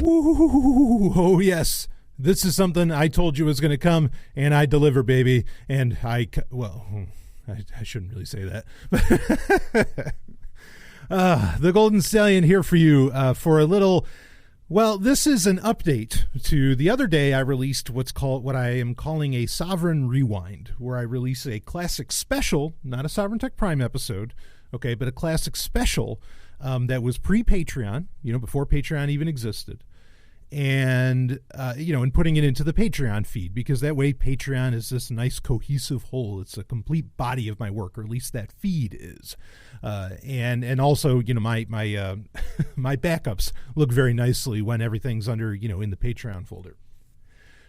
Woo! Oh, yes. This is something I told you was going to come, and I deliver, baby. And I shouldn't really say that. The Golden Stallion here for you for a little... Well, this is an update to the other day I released what I am calling a Sovryn Rewind, where I release a classic special, not a Sovereign Tech Prime episode, okay, but a classic special that was pre-Patreon, before Patreon even existed. And, and putting it into the Patreon feed, because that way Patreon is this nice cohesive whole. It's a complete body of my work, or at least that feed is. And also, my my backups look very nicely when everything's under, in the Patreon folder.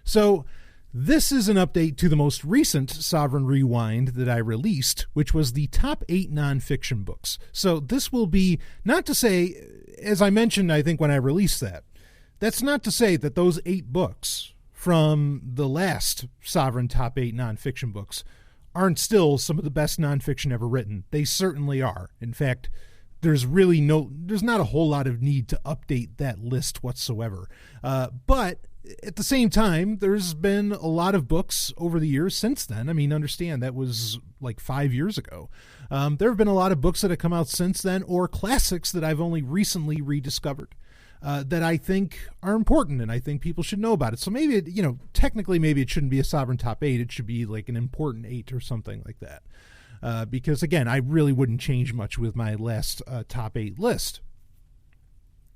So this is an update to the most recent Sovryn Rewind that I released, which was the top 8 nonfiction books. So this will be, not to say, as I mentioned, I think when I released that's not to say that those 8 books from the last Sovryn top 8 nonfiction books aren't still some of the best nonfiction ever written. They certainly are. In fact, there's not a whole lot of need to update that list whatsoever. But at the same time, there's been a lot of books over the years since then. I mean, understand that was like 5 years ago. There have been a lot of books that have come out since then, or classics that I've only recently rediscovered. That I think are important, and I think people should know about it. So maybe, technically maybe it shouldn't be a Sovryn top 8. It should be like an important 8 or something like that. Because, again, I really wouldn't change much with my last top 8 list.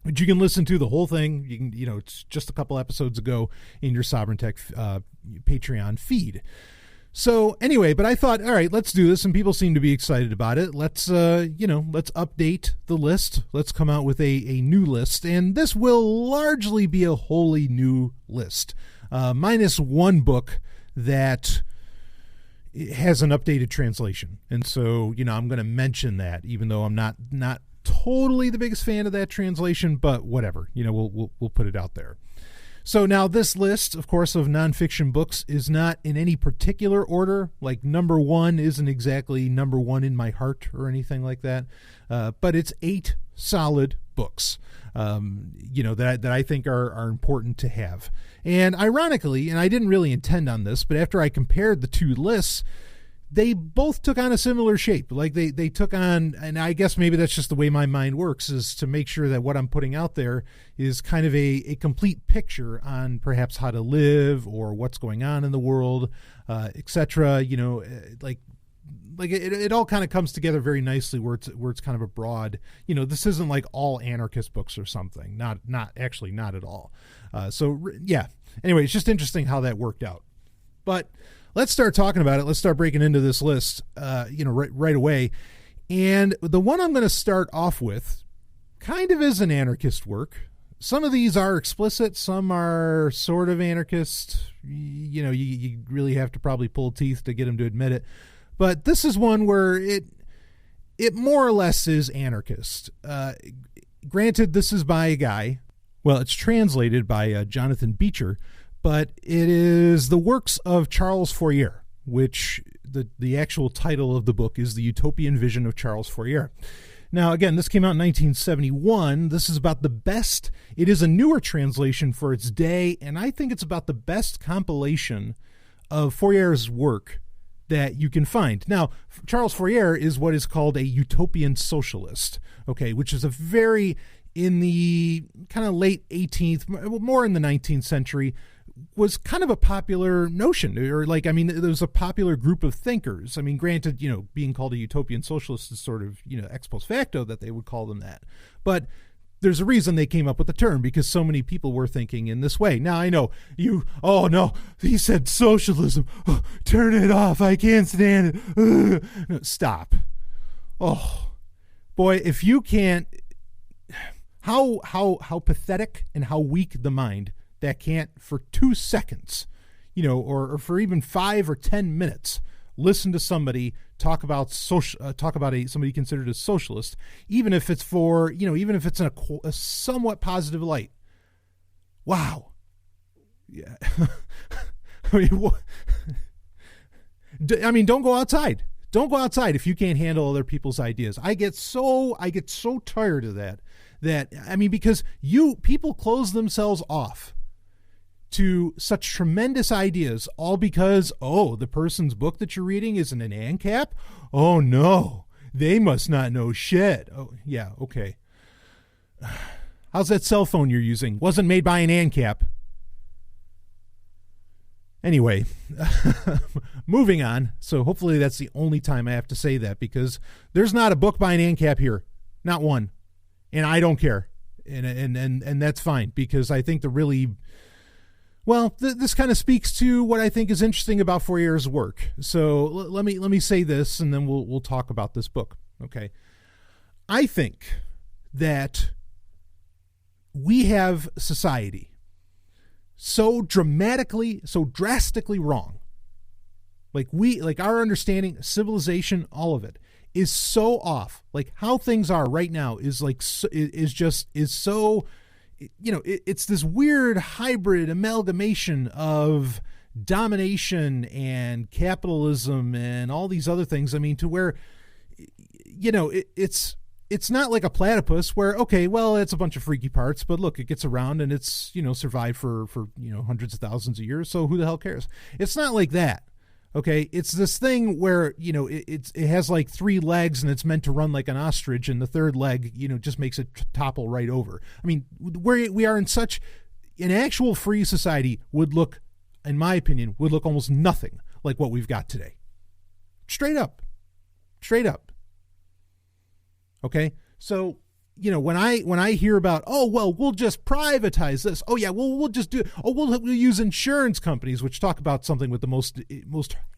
But you can listen to the whole thing. You can, it's just a couple episodes ago in your Sovereign Tech Patreon feed. So anyway, but I thought, all right, let's do this, and people seem to be excited about it. Let's update the list. Let's come out with a new list, and this will largely be a wholly new list, minus one book that has an updated translation. And so, I'm going to mention that, even though I'm not totally the biggest fan of that translation, but whatever, we'll put it out there. So now this list, of course, of nonfiction books is not in any particular order. Like number 1 isn't exactly number 1 in my heart or anything like that. But it's 8 solid books, that I think are important to have. And ironically, and I didn't really intend on this, but after I compared the two lists, they both took on a similar shape. Like they took on, and I guess maybe that's just the way my mind works, is to make sure that what I'm putting out there is kind of a complete picture on perhaps how to live or what's going on in the world, etc. It all kind of comes together very nicely where it's kind of a broad, this isn't like all anarchist books or something. Not at all. Anyway, it's just interesting how that worked out. But let's start talking about it. Let's start breaking into this list, right away. And the one I'm going to start off with kind of is an anarchist work. Some of these are explicit. Some are sort of anarchist. You really have to probably pull teeth to get them to admit it. But this is one where it more or less is anarchist. Granted, this is by a guy. Well, it's translated by Jonathan Beecher. But it is the works of Charles Fourier, which the actual title of the book is The Utopian Vision of Charles Fourier. Now, again, this came out in 1971. This is about the best. It is a newer translation for its day, and I think it's about the best compilation of Fourier's work that you can find. Now, Charles Fourier is what is called a utopian socialist, okay, which is a very, in the kind of late 18th, more in the 19th century, was kind of a popular notion, or there was a popular group of thinkers. I mean, granted, being called a utopian socialist is sort of, ex post facto that they would call them that. But there's a reason they came up with the term, because so many people were thinking in this way. Now, I know oh no, he said socialism. Oh, turn it off. I can't stand it. No, stop. Oh, boy, if you can't, how pathetic and how weak the mind that can't for 2 seconds, or for even 5 or 10 minutes, listen to somebody talk about somebody considered a socialist, even if it's even if it's in a somewhat positive light. Wow. Yeah. Don't go outside. Don't go outside if you can't handle other people's ideas. I get so tired of that that, because people close themselves off to such tremendous ideas, all because, the person's book that you're reading isn't an ANCAP? Oh, no, they must not know shit. Oh, yeah, okay. How's that cell phone you're using? Wasn't made by an ANCAP. Anyway, moving on. So hopefully that's the only time I have to say that, because there's not a book by an ANCAP here. Not one. And I don't care. And that's fine, because I think this kind of speaks to what I think is interesting about Fourier's work. So let me say this, and then we'll talk about this book. Okay. I think that we have society so drastically wrong. Like our understanding, civilization, all of it is so off. Like how things are right now is so, it's this weird hybrid amalgamation of domination and capitalism and all these other things. To where, it's not like a platypus where, okay, well, it's a bunch of freaky parts, but look, it gets around and it's, survived for hundreds of thousands of years. So who the hell cares? It's not like that. Okay. It's this thing where, it has like 3 legs and it's meant to run like an ostrich, and the third leg, just makes it topple right over. We are in such an actual free society would in my opinion, look almost nothing like what we've got today. Straight up. Okay. So, when I hear about, we'll just privatize this. Oh yeah. We'll just we'll use insurance companies, which talk about something with the most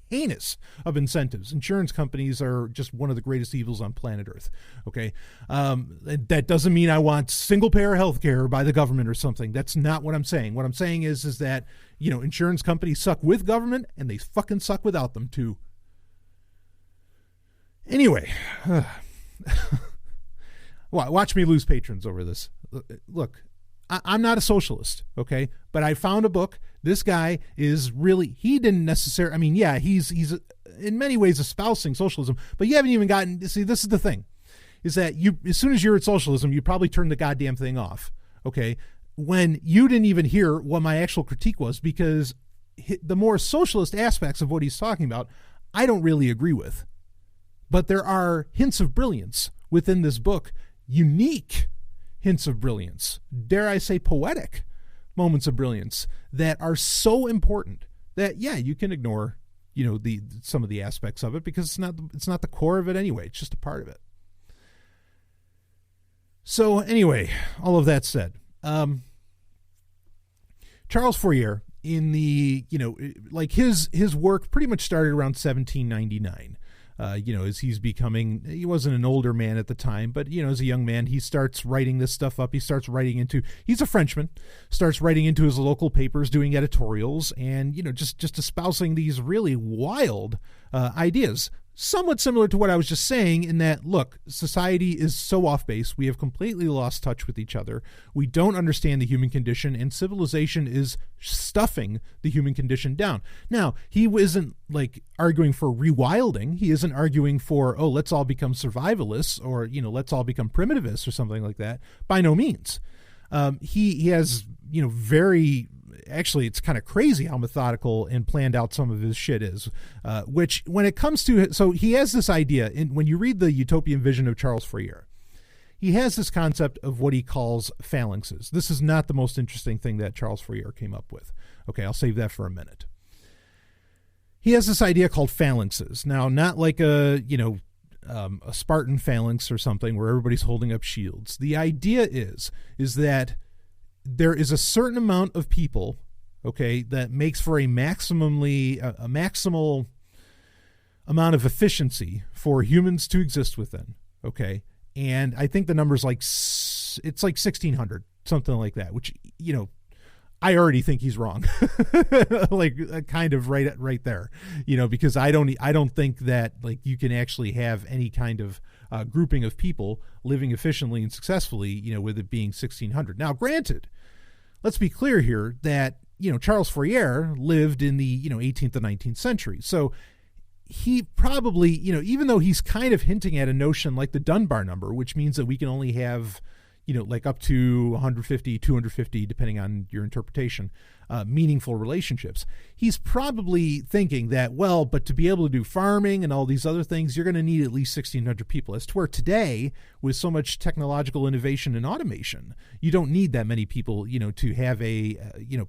heinous of incentives. Insurance companies are just one of the greatest evils on planet Earth. Okay. That doesn't mean I want single payer healthcare by the government or something. That's not what I'm saying. What I'm saying is that, insurance companies suck with government and they fucking suck without them too. Anyway, watch me lose patrons over this. Look, I'm not a socialist, okay? But I found a book. This guy is really, he didn't necessarily, he's in many ways espousing socialism, but you haven't even gotten, see, this is the thing, is that as soon as you're at socialism, you probably turn the goddamn thing off, okay? When you didn't even hear what my actual critique was, because the more socialist aspects of what he's talking about, I don't really agree with. But there are hints of brilliance within this book, unique hints of brilliance, dare I say poetic moments of brilliance that are so important that, you can ignore, some of the aspects of it because it's not the core of it anyway. It's just a part of it. So anyway, all of that said, Charles Fourier in the, his work pretty much started around 1799. As he wasn't an older man at the time, but, as a young man, he starts writing this stuff up. He's a Frenchman, starts writing into his local papers, doing editorials and, just espousing these really wild ideas. Somewhat similar to what I was just saying in that, look, society is so off base. We have completely lost touch with each other. We don't understand the human condition, and civilization is stuffing the human condition down. Now, he isn't arguing for rewilding. He isn't arguing for, let's all become survivalists or, let's all become primitivists or something like that. By no means. He has, actually, it's kind of crazy how methodical and planned out some of his shit is, which when it comes to, so he has this idea when you read the Utopian vision of Charles Fourier, he has this concept of what he calls phalanxes. This is not the most interesting thing that Charles Fourier came up with. Okay. I'll save that for a minute. He has this idea called phalanxes. Now, not like a Spartan phalanx or something where everybody's holding up shields. The idea is that there is a certain amount of people, okay, that makes for a maximal amount of efficiency for humans to exist within, okay? And I think the number's it's like 1,600, something like that, which, I already think he's wrong. Kind of right there, because I don't think that you can actually have any kind of grouping of people living efficiently and successfully, with it being 1,600. Now, granted, let's be clear here that, Charles Fourier lived in the, 18th and 19th century. So he probably, even though he's kind of hinting at a notion like the Dunbar number, which means that we can only have, like up to 150, 250, depending on your interpretation, meaningful relationships. He's probably thinking that, well, but to be able to do farming and all these other things, you're going to need at least 1,600 people. As to where today, with so much technological innovation and automation, you don't need that many people, to have a,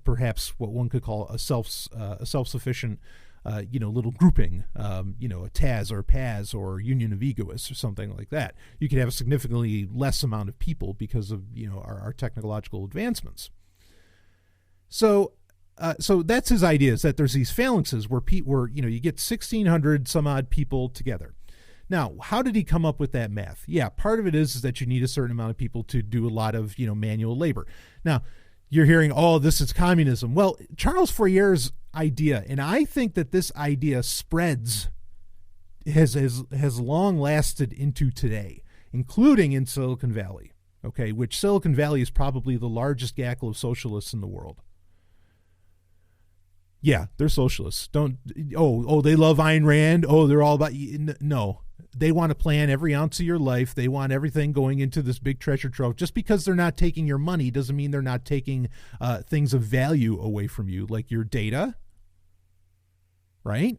perhaps what one could call a self-sufficient little grouping, a TAS or a PAS or union of egoists or something like that. You could have a significantly less amount of people because of, our technological advancements. So that's his idea, is that there's these phalanxes where you get 1,600 some odd people together. Now, how did he come up with that math? Yeah, part of it is that you need a certain amount of people to do a lot of, manual labor. Now, you're hearing, oh, this is communism. Well, Charles Fourier's idea, and I think that this idea spreads, has long lasted into today, including in Silicon Valley, okay, which Silicon Valley is probably the largest gaggle of socialists in the world. Yeah, they're socialists. They love Ayn Rand. Oh, they're all about, no. They want to plan every ounce of your life. They want everything going into this big treasure trove. Just because they're not taking your money doesn't mean they're not taking things of value away from you, like your data, right?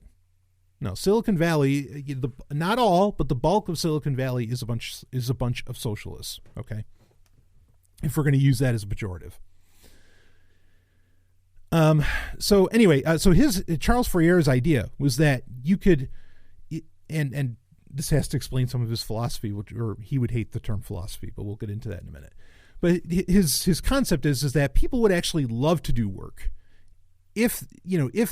No, Silicon Valley, not all, but the bulk of Silicon Valley is a bunch of socialists, okay? If we're going to use that as a pejorative. So anyway, so Charles Fourier's idea was that you could, and this has to explain some of his philosophy, or he would hate the term philosophy, but we'll get into that in a minute. But his concept is that people would actually love to do work if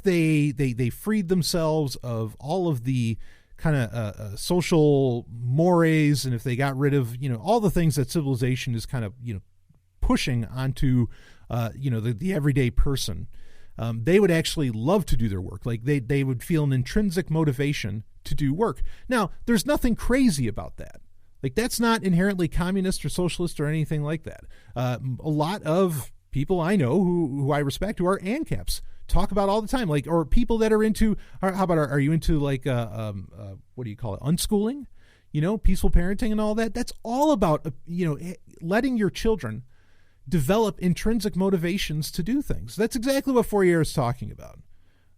they freed themselves of all of the kind of social mores, and if they got rid of all the things that civilization is kind of pushing onto the everyday person. They would actually love to do their work. Like they would feel an intrinsic motivation to do work. Now, there's nothing crazy about that. Like, that's not inherently communist or socialist or anything like that. A lot of people I know who I respect, who are ANCAPs, talk about all the time, like, or people that are into, how about, are you into like, what do you call it? Unschooling, peaceful parenting and all that. That's all about, letting your children develop intrinsic motivations to do things. That's exactly what Fourier is talking about.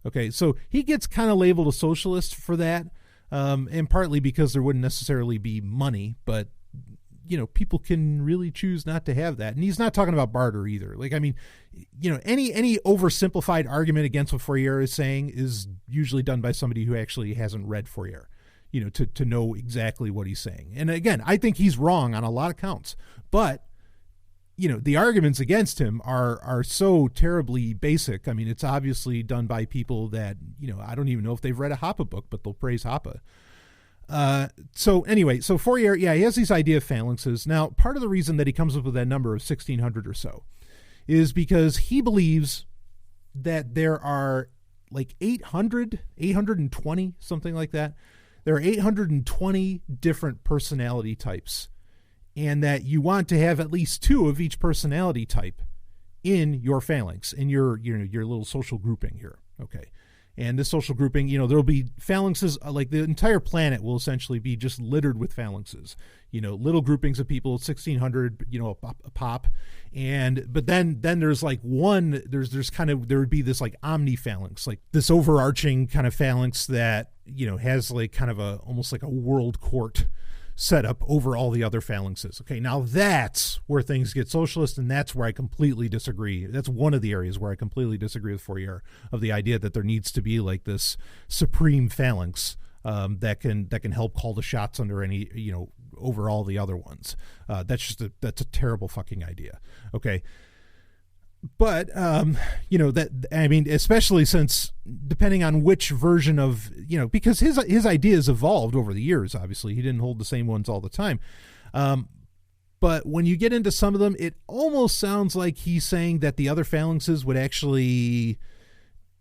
Okay, so he gets kind of labeled a socialist for that, and partly because there wouldn't necessarily be money, but people can really choose not to have that. And he's not talking about barter either. Like, I mean, any oversimplified argument against what Fourier is saying is usually done by somebody who actually hasn't read Fourier, to know exactly what he's saying. And again, I think he's wrong on a lot of counts, but the arguments against him are so terribly basic. I mean, it's obviously done by people that, I don't even know if they've read a Hoppe book, but they'll praise Hoppe. So anyway, so Fourier, he has these idea of phalanxes. Now, part of the reason that he comes up with that number of 1,600 or so is because he believes that there are like 820, something like that. There are 820 different personality types, and that you want to have at least two of each personality type in your phalanx, in your little social grouping here. Okay. And this social grouping, there'll be phalanxes, like the entire planet will essentially be just littered with phalanxes, little groupings of people, 1,600, a pop. But then there's like there would be this like omni phalanx, like this overarching kind of phalanx that, has like kind of almost like a world court set up over all the other phalanxes. Okay, now that's where things get socialist, and that's where I completely disagree. That's one of the areas where I completely disagree with Fourier, of the idea that there needs to be like this supreme phalanx that can help call the shots under any, over all the other ones. That's a terrible fucking idea. Okay. But, especially since, depending on which version of, because his ideas evolved over the years, obviously. He didn't hold the same ones all the time. But when you get into some of them, it almost sounds like he's saying that the other phalanxes would actually,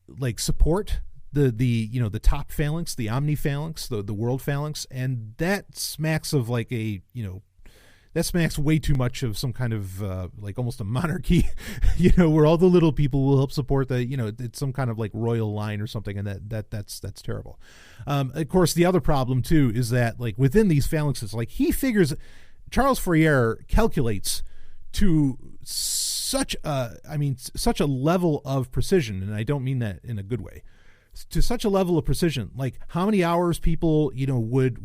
like, support the top phalanx, the omni phalanx, the world phalanx. And that smacks of like that smacks way too much of some kind of like almost a monarchy, where all the little people will help support the, it's some kind of like royal line or something, and that's terrible. Of course, the other problem too is that like within these phalanxes, like Charles Fourier calculates to such a level of precision, and I don't mean that in a good way, to such a level of precision, like how many hours people, would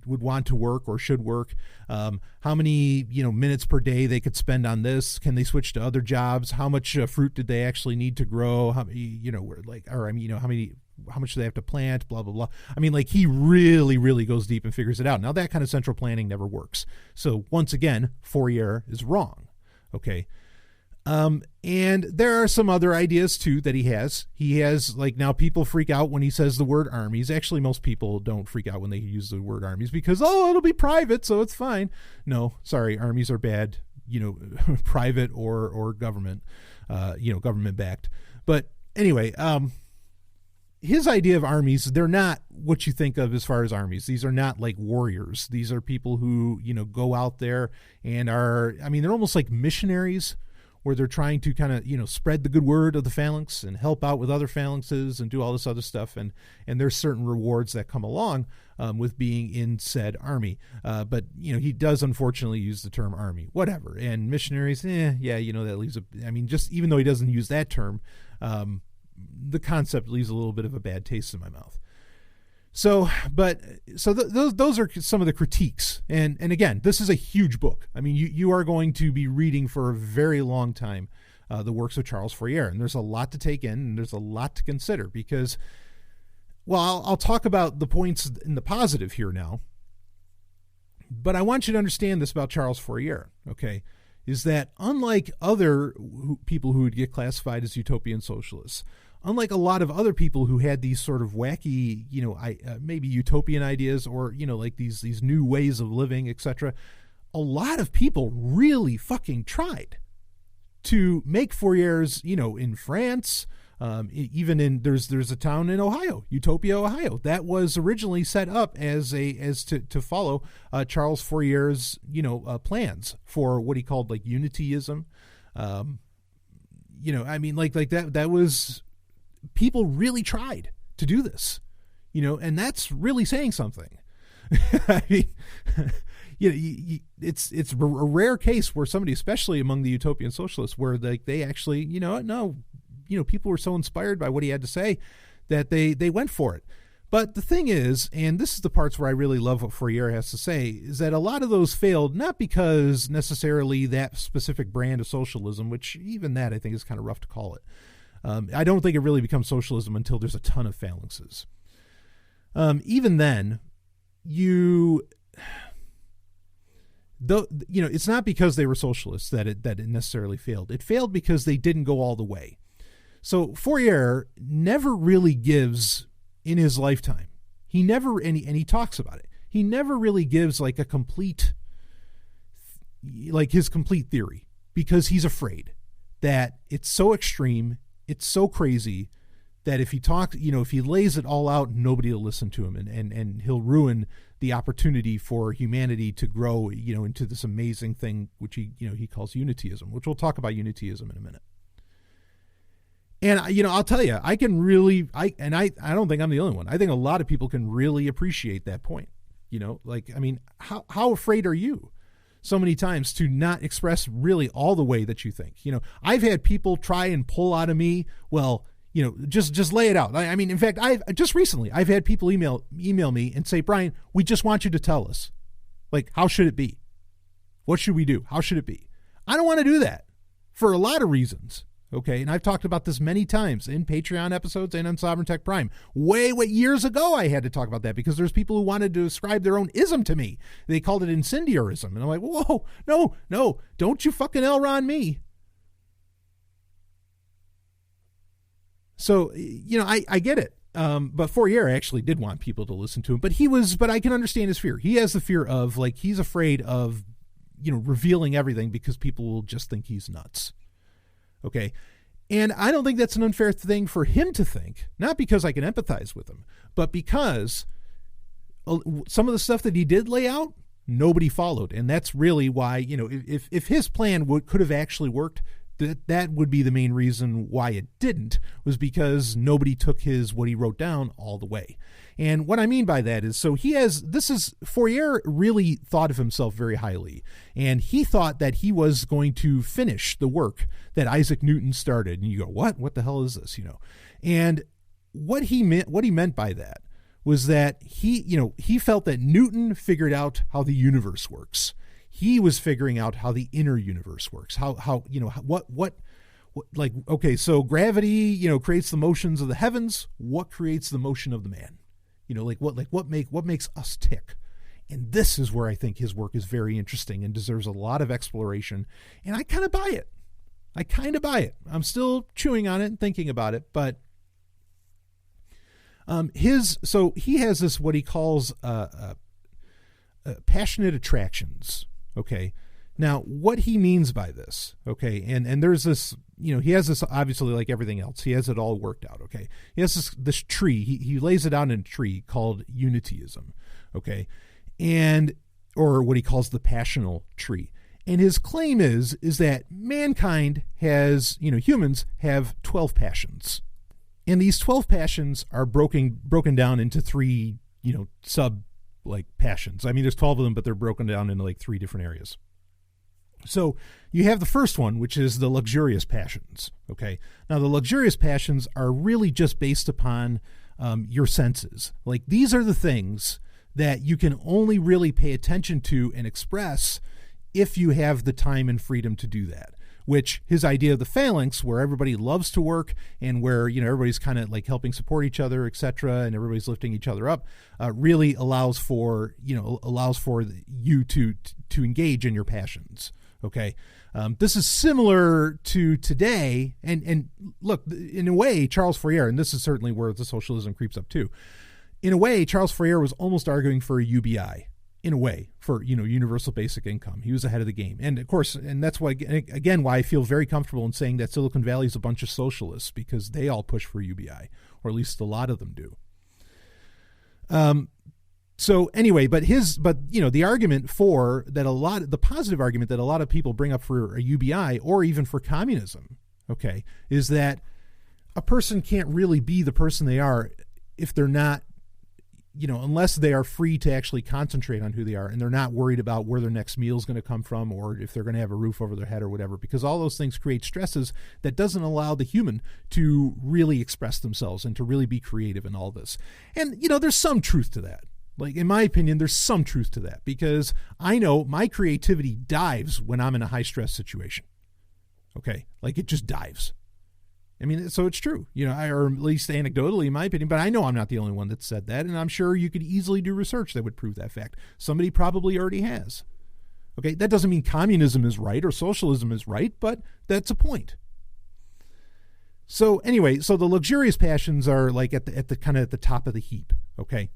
want to work or should work, how many, minutes per day they could spend on this, can they switch to other jobs, how much fruit did they actually need to grow, how much do they have to plant, blah, blah, blah. I mean, like, he really, really goes deep and figures it out. Now, that kind of central planning never works. So once again, Fourier is wrong. Okay. And there are some other ideas too that he has. He has, like, now people freak out when he says the word armies. Actually, most people don't freak out when they use the word armies because, it'll be private, so it's fine. No, sorry, armies are bad, private or government, government backed. But anyway, his idea of armies, they're not what you think of as far as armies. These are not like warriors. These are people who, go out there and they're almost like missionaries, where they're trying to kind of, spread the good word of the phalanx and help out with other phalanxes and do all this other stuff. And there's certain rewards that come along with being in said army. But, he does unfortunately use the term army, whatever. And missionaries, that leaves just even though he doesn't use that term, the concept leaves a little bit of a bad taste in my mouth. So those are some of the critiques. And again, this is a huge book. I mean, you are going to be reading for a very long time the works of Charles Fourier. And there's a lot to take in and there's a lot to consider because, well, I'll talk about the points in the positive here now. But I want you to understand this about Charles Fourier, okay, is that unlike other people who would get classified as utopian socialists, unlike a lot of other people who had these sort of wacky, maybe utopian ideas or, like these new ways of living, etc., a lot of people really fucking tried to make Fourier's, in France, even in there's a town in Ohio, Utopia, Ohio, that was originally set up as to follow Charles Fourier's, plans for what he called like unityism. That was. People really tried to do this, and that's really saying something. I mean, it's a rare case where somebody, especially among the utopian socialists, where they actually, people were so inspired by what he had to say that they went for it. But the thing is, and this is the parts where I really love what Fourier has to say, is that a lot of those failed, not because necessarily that specific brand of socialism, which even that I think is kind of rough to call it. I don't think it really becomes socialism until there's a ton of phalanxes. Even then, it's not because they were socialists that it necessarily failed. It failed because they didn't go all the way. So Fourier never really gives in his lifetime. He never, and he talks about it. He never really gives like a complete, like his complete theory, because he's afraid that it's so extreme. It's so crazy that if he talks, if he lays it all out, nobody will listen to him, and he'll ruin the opportunity for humanity to grow, into this amazing thing, which he calls unityism, which we'll talk about unityism in a minute. And, I'll tell you, I can really, I don't think I'm the only one. I think a lot of people can really appreciate that point. How afraid are you? So many times to not express really all the way that you think. I've had people try and pull out of me, well, just lay it out. In fact, I've had people email me and say, Brian, we just want you to tell us, like, how should it be? What should we do? How should it be? I don't want to do that for a lot of reasons. Okay, and I've talked about this many times in Patreon episodes and on Sovereign Tech Prime. Years ago I had to talk about that because there's people who wanted to ascribe their own ism to me. They called it incendiarism. And I'm like, whoa, no, don't you fucking Elron me. So, I get it. But Fourier actually did want people to listen to him, but I can understand his fear. He has the fear of, like, he's afraid of, revealing everything because people will just think he's nuts. Okay. And I don't think that's an unfair thing for him to think, not because I can empathize with him, but because some of the stuff that he did lay out, nobody followed. And that's really why, if his plan could have actually worked, that would be the main reason why it didn't, was because nobody took what he wrote down all the way. And what I mean by that is, Fourier really thought of himself very highly, and he thought that he was going to finish the work that Isaac Newton started. And you go, what the hell is this? And what he meant by that was that he felt that Newton figured out how the universe works. He was figuring out how the inner universe works. So gravity, creates the motions of the heavens. What creates the motion of the man? What makes us tick? And this is where I think his work is very interesting and deserves a lot of exploration. And I kind of buy it. I'm still chewing on it and thinking about it, but he has this, what he calls passionate attractions. Okay. Now, what he means by this, okay, and there's this, he has this, obviously, like everything else, he has it all worked out, okay. He has this tree, he lays it out in a tree called unityism, okay, or what he calls the passional tree. And his claim is that mankind has, humans have 12 passions. And these 12 passions are broken down into three, passions. I mean, there's 12 of them, but they're broken down into like three different areas. So you have the first one, which is the luxurious passions. Okay. Now the luxurious passions are really just based upon your senses. Like, these are the things that you can only really pay attention to and express if you have the time and freedom to do that. Which his idea of the phalanx, where everybody loves to work and where, everybody's kind of like helping support each other, etc., and everybody's lifting each other up, really allows for you to engage in your passions. Okay. This is similar to today. And look, in a way, Charles Fourier, and this is certainly where the socialism creeps up too. In a way, Charles Fourier was almost arguing for a UBI. In a way, for, universal basic income. He was ahead of the game. And of course, and that's why, again, why I feel very comfortable in saying that Silicon Valley is a bunch of socialists, because they all push for UBI, or at least a lot of them do. So anyway, but the argument for that, the positive argument that a lot of people bring up for a UBI, or even for communism, okay, is that a person can't really be the person they are if they're not, unless they are free to actually concentrate on who they are, and they're not worried about where their next meal is going to come from, or if they're going to have a roof over their head or whatever, because all those things create stresses that doesn't allow the human to really express themselves and to really be creative in all this. And, there's some truth to that. Like, in my opinion, there's some truth to that, because I know my creativity dives when I'm in a high stress situation. Okay. Like, it just dives. I mean, so it's true, or at least anecdotally, in my opinion, but I know I'm not the only one that said that, and I'm sure you could easily do research that would prove that fact. Somebody probably already has. Okay, that doesn't mean communism is right or socialism is right, but that's a point. So anyway, so the luxurious passions are like at the kind of at the top of the heap, okay?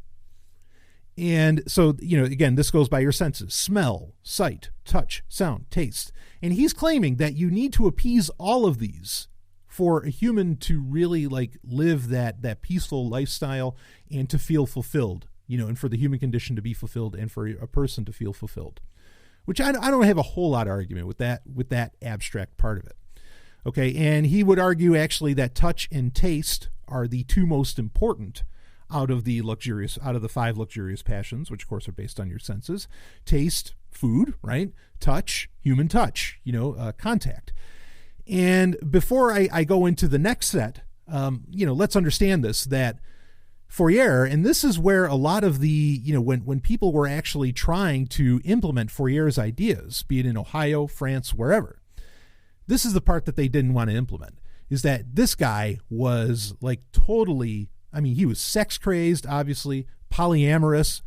And so, again, this goes by your senses: smell, sight, touch, sound, taste. And he's claiming that you need to appease all of these for a human to really live that peaceful lifestyle and to feel fulfilled, and for the human condition to be fulfilled and for a person to feel fulfilled, which I don't have a whole lot of argument with that abstract part of it. Okay. And he would argue actually that touch and taste are the two most important out of the 5 luxurious passions, which of course are based on your senses. Taste, food, right? Touch, human touch, contact. And before I go into the next set, let's understand this, that Fourier, and this is where a lot of the, when people were actually trying to implement Fourier's ideas, be it in Ohio, France, wherever, this is the part that they didn't want to implement, is that this guy was totally, he was sex crazed, obviously, polyamorous,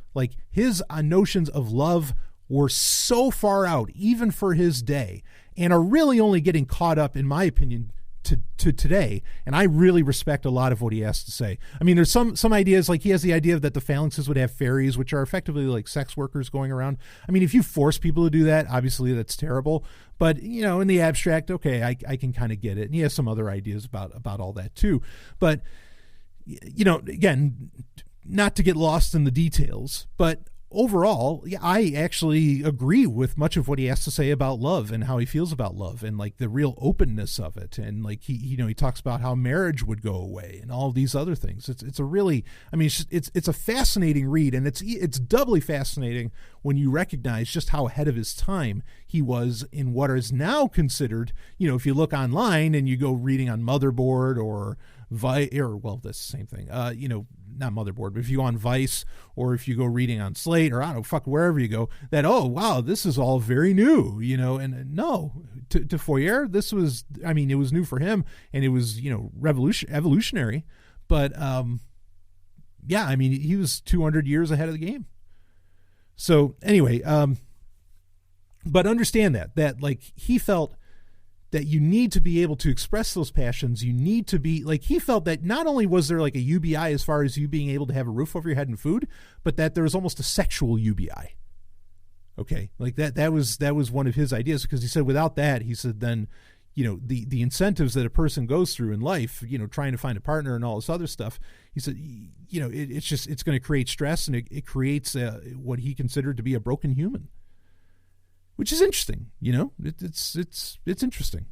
his notions of love were so far out, even for his day, and are really only getting caught up, in my opinion, to today. And I really respect a lot of what he has to say. There's some ideas, he has the idea that the phalanxes would have fairies, which are effectively sex workers going around. If you force people to do that, obviously that's terrible. But, in the abstract, okay, I can kind of get it. And he has some other ideas about all that too. But, again, not to get lost in the details, but overall, yeah, I actually agree with much of what he has to say about love and how he feels about love and like the real openness of it. And like he talks about how marriage would go away and all these other things. It's a really, I mean, it's a fascinating read, and it's doubly fascinating when you recognize just how ahead of his time he was in what is now considered, if you look online and you go reading on Motherboard or well, that's the same thing, not Motherboard, but if you go on Vice or if you go reading on Slate or I don't know, wherever you go, that, oh, wow, this is all very new, and no, to Fourier, this was, I mean, it was new for him and it was, evolutionary, but, yeah, I mean, he was 200 years ahead of the game. So anyway, but understand that like he felt that you need to be able to express those passions. You need to be like, he felt that not only was there like a UBI as far as you being able to have a roof over your head and food, but that there was almost a sexual UBI. Okay. Like that was one of his ideas, because he said without that, he said, then, the incentives that a person goes through in life, trying to find a partner and all this other stuff, he said, it's going to create stress, and it creates what he considered to be a broken human. Which is interesting, it's interesting.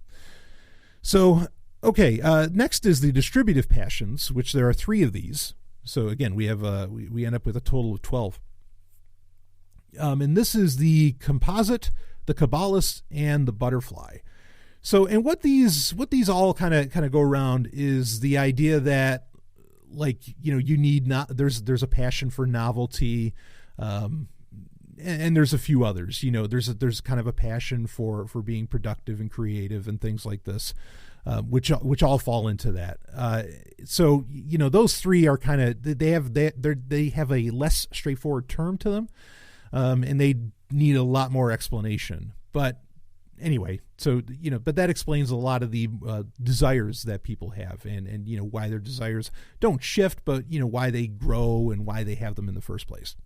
So, okay, next is the distributive passions, which there are 3 of these. So again, we have we end up with a total of 12. And this is the composite, the Kabbalist, and the butterfly. So, and what these all kind of go around is the idea that, like, you need not there's a passion for novelty. And there's a few others, there's kind of a passion for being productive and creative and things like this, which all fall into that. So, those 3 are kind of, they have a less straightforward term to them, and they need a lot more explanation. But anyway, so, but that explains a lot of the desires that people have and why their desires don't shift, but, why they grow and why they have them in the first place.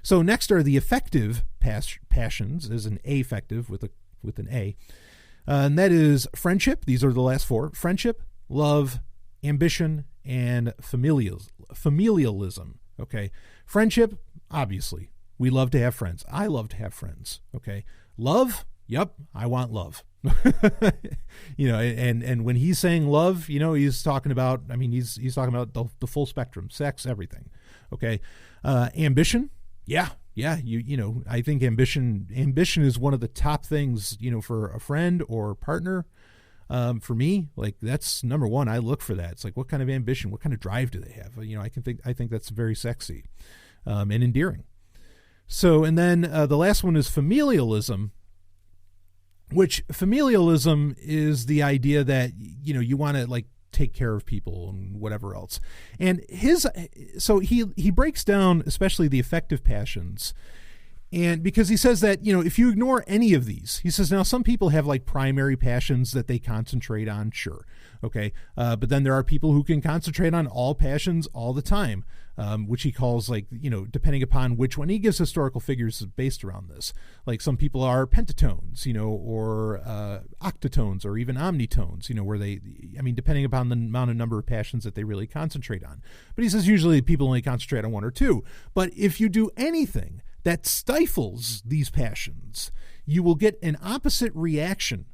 So next are the affective passions, as an affective with an A, and that is friendship. These are the last 4: friendship, love, ambition, and familialism. Okay, friendship, obviously, we love to have friends. I love to have friends. Okay, love, yep, I want love. And when he's saying love, he's talking about, I mean, he's talking about the full spectrum, sex, everything. Okay, ambition. Yeah. I think ambition is one of the top things, for a friend or partner. For me, like, that's number one. I look for that. It's like, what kind of ambition, what kind of drive do they have? I think that's very sexy, and endearing. So, and then the last one is familialism, which familialism is the idea that, you want to, like, take care of people and whatever else. And he breaks down especially the affective passions, and because he says that, if you ignore any of these, he says, now some people have like primary passions that they concentrate on, sure, okay, but then there are people who can concentrate on all passions all the time, which he calls, like, depending upon which one. He gives historical figures based around this. Like, some people are pentatones, or octatones, or even omnitones, where depending upon the amount of number of passions that they really concentrate on. But he says usually people only concentrate on 1 or 2. But if you do anything that stifles these passions, you will get an opposite reaction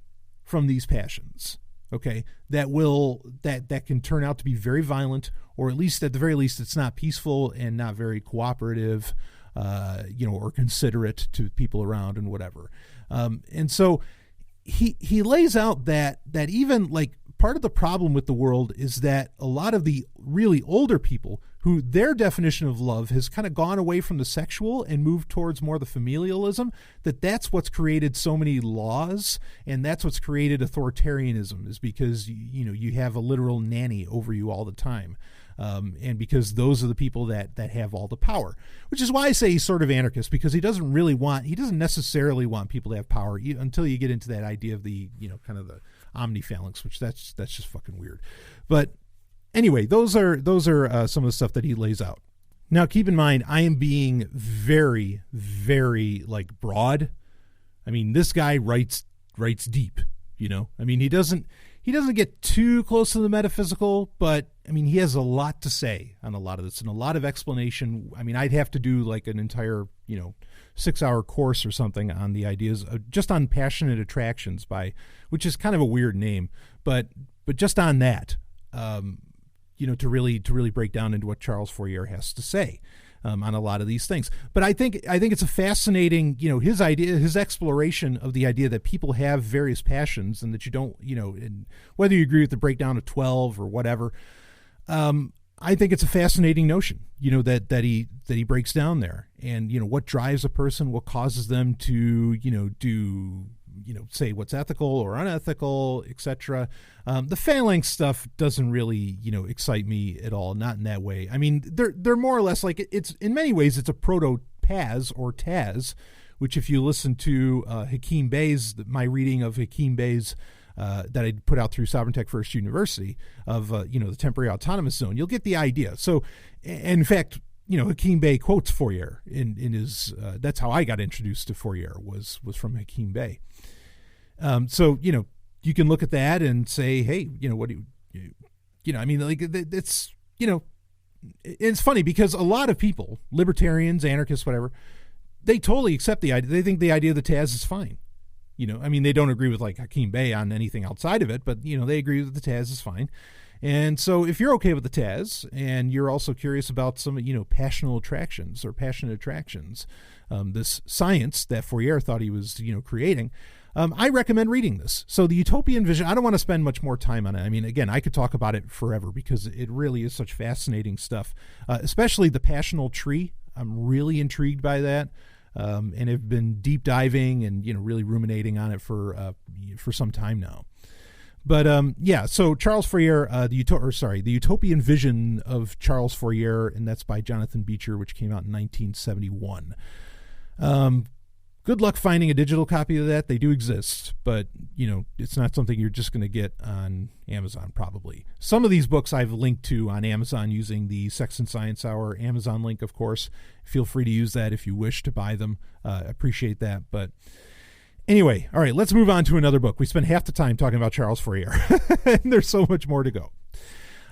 from these passions. Okay, that can turn out to be very violent, or at least, at the very least, it's not peaceful and not very cooperative, or considerate to people around and whatever. And so he lays out that even, like, part of the problem with the world is that a lot of the really older people, who their definition of love has kind of gone away from the sexual and moved towards more the familialism, that's what's created so many laws, and that's what's created authoritarianism, is because, you have a literal nanny over you all the time. And because those are the people that have all the power, which is why I say he's sort of anarchist, because he doesn't necessarily want people to have power until you get into that idea of the, kind of the omniphalanx, which that's just fucking weird. But anyway, those are some of the stuff that he lays out. Now, keep in mind, I am being very, very, like, broad. I mean, this guy writes deep. I mean, he doesn't get too close to the metaphysical, but I mean, he has a lot to say on a lot of this and a lot of explanation. I mean, I'd have to do like an entire, 6-hour course or something on the ideas of, just on passionate attractions which is kind of a weird name, but just on that, to really break down into what Charles Fourier has to say on a lot of these things. But I think it's a fascinating, his exploration of the idea that people have various passions and that you don't, and whether you agree with the breakdown of 12 or whatever, I think it's a fascinating notion, that he breaks down there, and what drives a person, what causes them to do say what's ethical or unethical, etc. The phalanx stuff doesn't really excite me at all, not in that way. I mean, they're more or less like it's in many ways it's a proto-Paz or Taz, which if you listen to Hakeem Bey's, my reading of Hakeem Bey's that I put out through Sovereign Tech First University of the temporary autonomous zone, you'll get the idea. So, in fact, Hakeem Bey quotes Fourier in his. That's how I got introduced to Fourier was from Hakeem Bey. So you can look at that and say, hey, what do you I mean, like it's it's funny because a lot of people, libertarians, anarchists, whatever, they totally accept the idea. They think the idea of the Taz is fine. I mean, they don't agree with like Hakeem Bey on anything outside of it, but they agree that the Taz is fine. And so if you're okay with the Taz and you're also curious about some, passionate attractions, this science that Fourier thought he was, creating, I recommend reading this. So the Utopian Vision, I don't want to spend much more time on it. I mean, again, I could talk about it forever because it really is such fascinating stuff, especially the passional tree. I'm really intrigued by that. And have been deep diving and really ruminating on it for some time now. But so Charles Fourier, the Utopian Vision of Charles Fourier, and that's by Jonathan Beecher, which came out in 1971. Good luck finding a digital copy of that. They do exist, but it's not something you're just going to get on Amazon probably. Some of these books I've linked to on Amazon using the Sex and Science Hour Amazon link, of course. Feel free to use that if you wish to buy them. Appreciate that. But anyway, all right, let's move on to another book. We spent half the time talking about Charles Fourier, and there's so much more to go.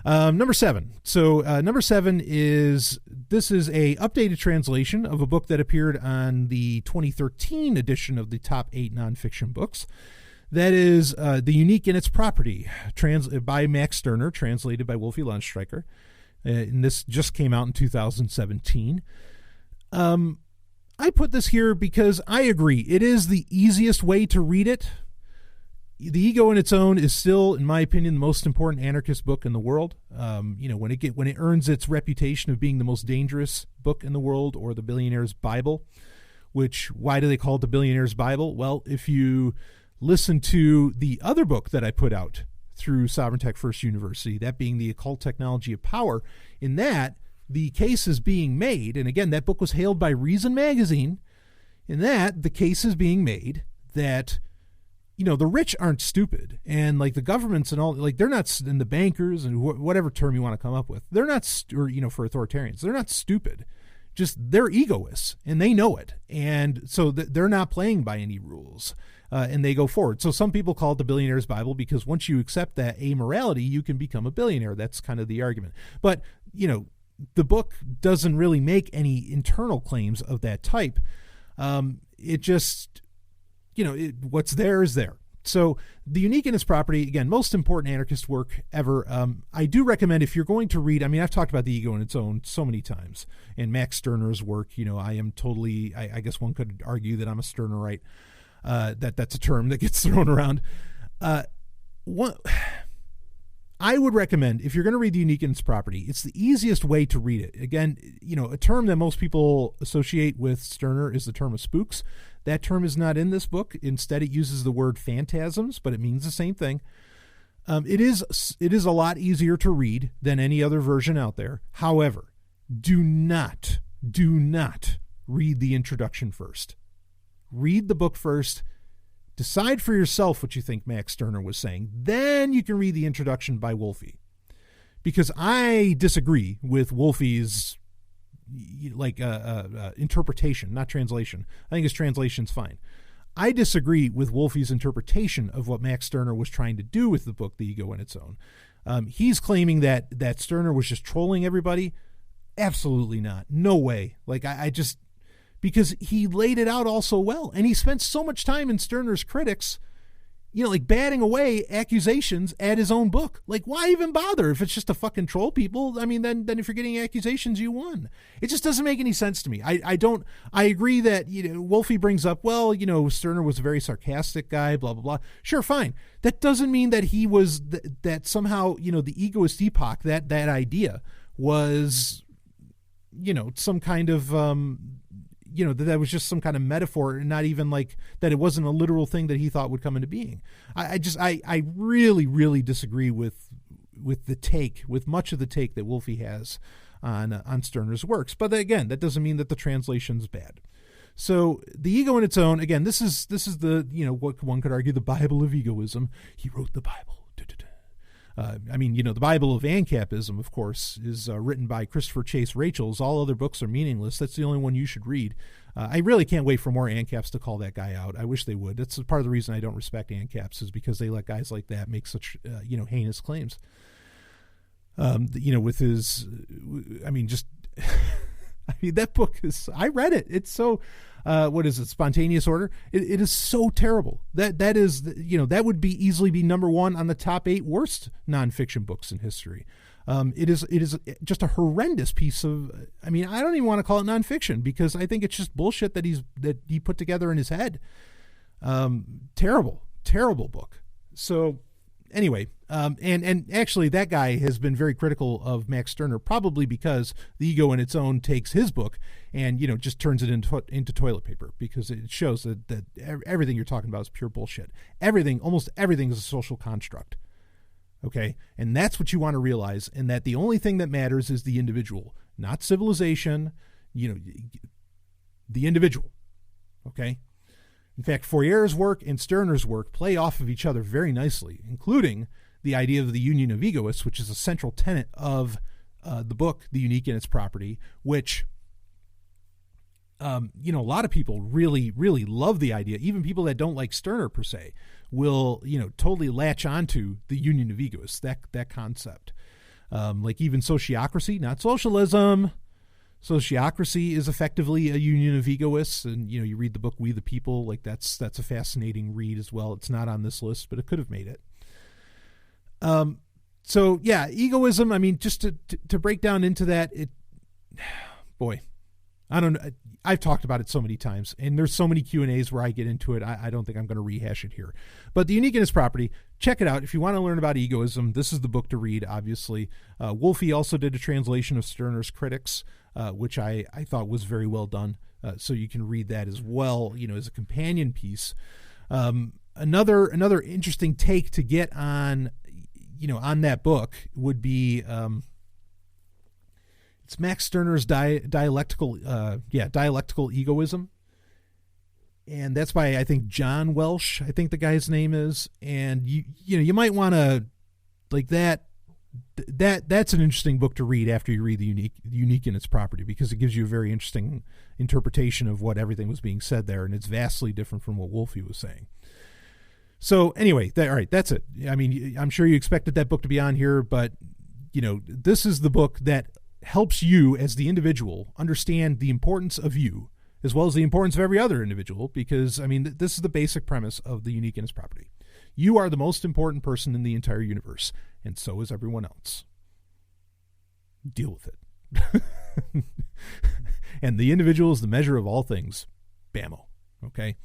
Number 7. So number 7 is a updated translation of a book that appeared on the 2013 edition of the Top 8 Nonfiction Books. That is The Unique in Its Property, by Max Stirner, translated by Wolfi Landstricher. And this just came out in 2017. I put this here because I agree. It is the easiest way to read it. The Ego in Its Own is still, in my opinion, the most important anarchist book in the world. When it earns its reputation of being the most dangerous book in the world, or the Billionaire's Bible, which, why do they call it the Billionaire's Bible? Well, if you listen to the other book that I put out through Sovereign Tech First University, that being The Occult Technology of Power, in that, the case is being made, and again, that book was hailed by Reason Magazine, in that, the case is being made that the rich aren't stupid, and like the governments and all, like they're not, and the bankers and whatever term you want to come up with, they're not, for authoritarians, they're not stupid, just they're egoists, and they know it, and so they're not playing by any rules, and they go forward. So some people call it the Billionaire's Bible because once you accept that amorality, you can become a billionaire. That's kind of the argument. But the book doesn't really make any internal claims of that type. It just what's there is there. So The Unique in Its Property, again, most important anarchist work ever. I do recommend, if you're going to read, I mean, I've talked about The Ego in Its Own so many times, and Max Stirner's work, I am totally, I guess one could argue that I'm a Stirnerite. That's a term that gets thrown around. I would recommend, if you're going to read The Unique in Its Property, it's the easiest way to read it. Again, a term that most people associate with Stirner is the term of spooks. That term is not in this book. Instead, it uses the word phantasms, but it means the same thing. It is a lot easier to read than any other version out there. However, do not read the introduction first. Read the book first. Decide for yourself what you think Max Stirner was saying. Then you can read the introduction by Wolfi. Because I disagree with Wolfi's interpretation, not translation. I think his translation's fine. I disagree with Wolfi's interpretation of what Max Stirner was trying to do with the book, The Ego in Its Own. He's claiming that Stirner was just trolling everybody. Absolutely not. No way. Like, I just, because he laid it out all so well. And he spent so much time in Stirner's critics, like batting away accusations at his own book. Like, why even bother if it's just to fucking troll people? I mean, then if you're getting accusations, you won. It just doesn't make any sense to me. I agree that, Wolfi brings up, well, Stirner was a very sarcastic guy, blah, blah, blah. Sure, fine. That doesn't mean that he was, that somehow, the egoist epoch, that idea was, some kind of, that was just some kind of metaphor, and not even like that it wasn't a literal thing that he thought would come into being. I really, really disagree with much of the take that Wolfi has on Stirner's works. But again, that doesn't mean that the translation's bad. So The Ego in Its Own, again, this is the, what one could argue, the Bible of egoism. He wrote the Bible. The Bible of ANCAPism, of course, is written by Christopher Chase Rachels. All other books are meaningless. That's the only one you should read. I really can't wait for more ANCAPs to call that guy out. I wish they would. That's part of the reason I don't respect ANCAPs, is because they let guys like that make such, heinous claims. With his, that book is, I read it. It's so, what is it? Spontaneous Order. It is so terrible. That is, that would easily be number one on the top 8 worst nonfiction books in history. It is just a horrendous piece of, I don't even want to call it nonfiction, because I think it's just bullshit that he put together in his head. Terrible book. So anyway, and actually that guy has been very critical of Max Stirner, probably because The Ego in Its Own takes his book and, just turns it into toilet paper, because it shows that everything you're talking about is pure bullshit. Almost everything is a social construct. Okay. And that's what you want to realize. And that the only thing that matters is the individual, not civilization, the individual. Okay. In fact, Fourier's work and Stirner's work play off of each other very nicely, including the idea of the union of egoists, which is a central tenet of the book, The Unique in Its Property, which, a lot of people really, really love the idea. Even people that don't like Stirner per se will, totally latch onto the union of egoists, that concept. Like even sociocracy, not socialism. Sociocracy is effectively a union of egoists, and you read the book We the People, like that's a fascinating read as well. It's not on this list, but it could have made it. So yeah, egoism. Just to break down into that, boy, I don't know. I've talked about it so many times, and there's so many Q&As where I get into it. I don't think I'm going to rehash it here. But The Unique in Its Property, check it out. If you want to learn about egoism, this is the book to read, obviously. Wolfi also did a translation of Stirner's Critics, which I thought was very well done. So you can read that as well, as a companion piece. Another interesting take to get on, on that book would be... it's Max Stirner's dialectical egoism. And that's by, I think, John Welsh, I think the guy's name is. And you might want to, like, that's an interesting book to read after you read The Unique in Its Property, because it gives you a very interesting interpretation of what everything was being said there, and it's vastly different from what Wolfi was saying. So anyway, all right, that's it. I'm sure you expected that book to be on here, but this is the book that helps you as the individual understand the importance of you, as well as the importance of every other individual, because, this is the basic premise of The Unique in Its Property. You are the most important person in the entire universe, and so is everyone else. Deal with it. And the individual is the measure of all things. Bammo. Okay?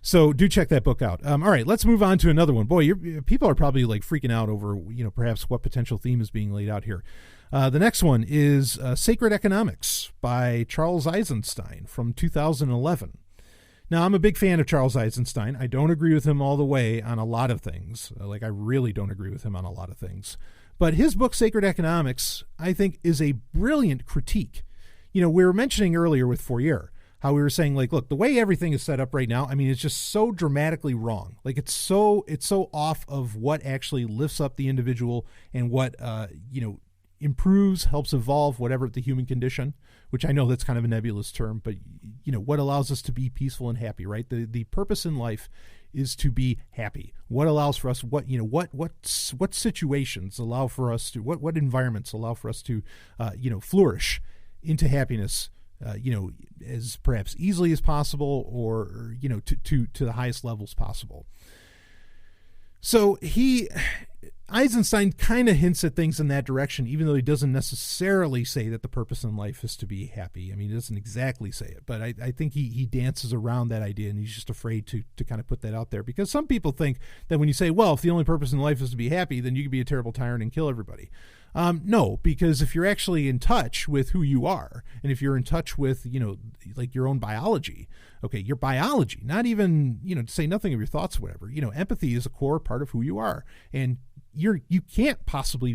So do check that book out. All right, let's move on to another one. Boy, people are probably like freaking out over, perhaps what potential theme is being laid out here. The next one is Sacred Economics by Charles Eisenstein from 2011. Now, I'm a big fan of Charles Eisenstein. I don't agree with him all the way on a lot of things. I really don't agree with him on a lot of things. But his book, Sacred Economics, I think is a brilliant critique. We were mentioning earlier with Fourier how we were saying, like, look, the way everything is set up right now, it's just so dramatically wrong. Like, it's so off of what actually lifts up the individual and what, improves, helps evolve, whatever, the human condition, which I know that's kind of a nebulous term, but what allows us to be peaceful and happy, right? The purpose in life is to be happy. What allows for us, what situations allow for us to, what environments allow for us to, flourish into happiness, as perhaps easily as possible, or to the highest levels possible. So Eisenstein kind of hints at things in that direction, even though he doesn't necessarily say that the purpose in life is to be happy. I mean, he doesn't exactly say it, but I think he dances around that idea, and he's just afraid to kind of put that out there, because some people think that when you say, well, if the only purpose in life is to be happy, then you can be a terrible tyrant and kill everybody. No, because if you're actually in touch with who you are, and if you're in touch with, like your own biology, okay, your biology, not even, to say nothing of your thoughts, whatever, empathy is a core part of who you are. And you can't possibly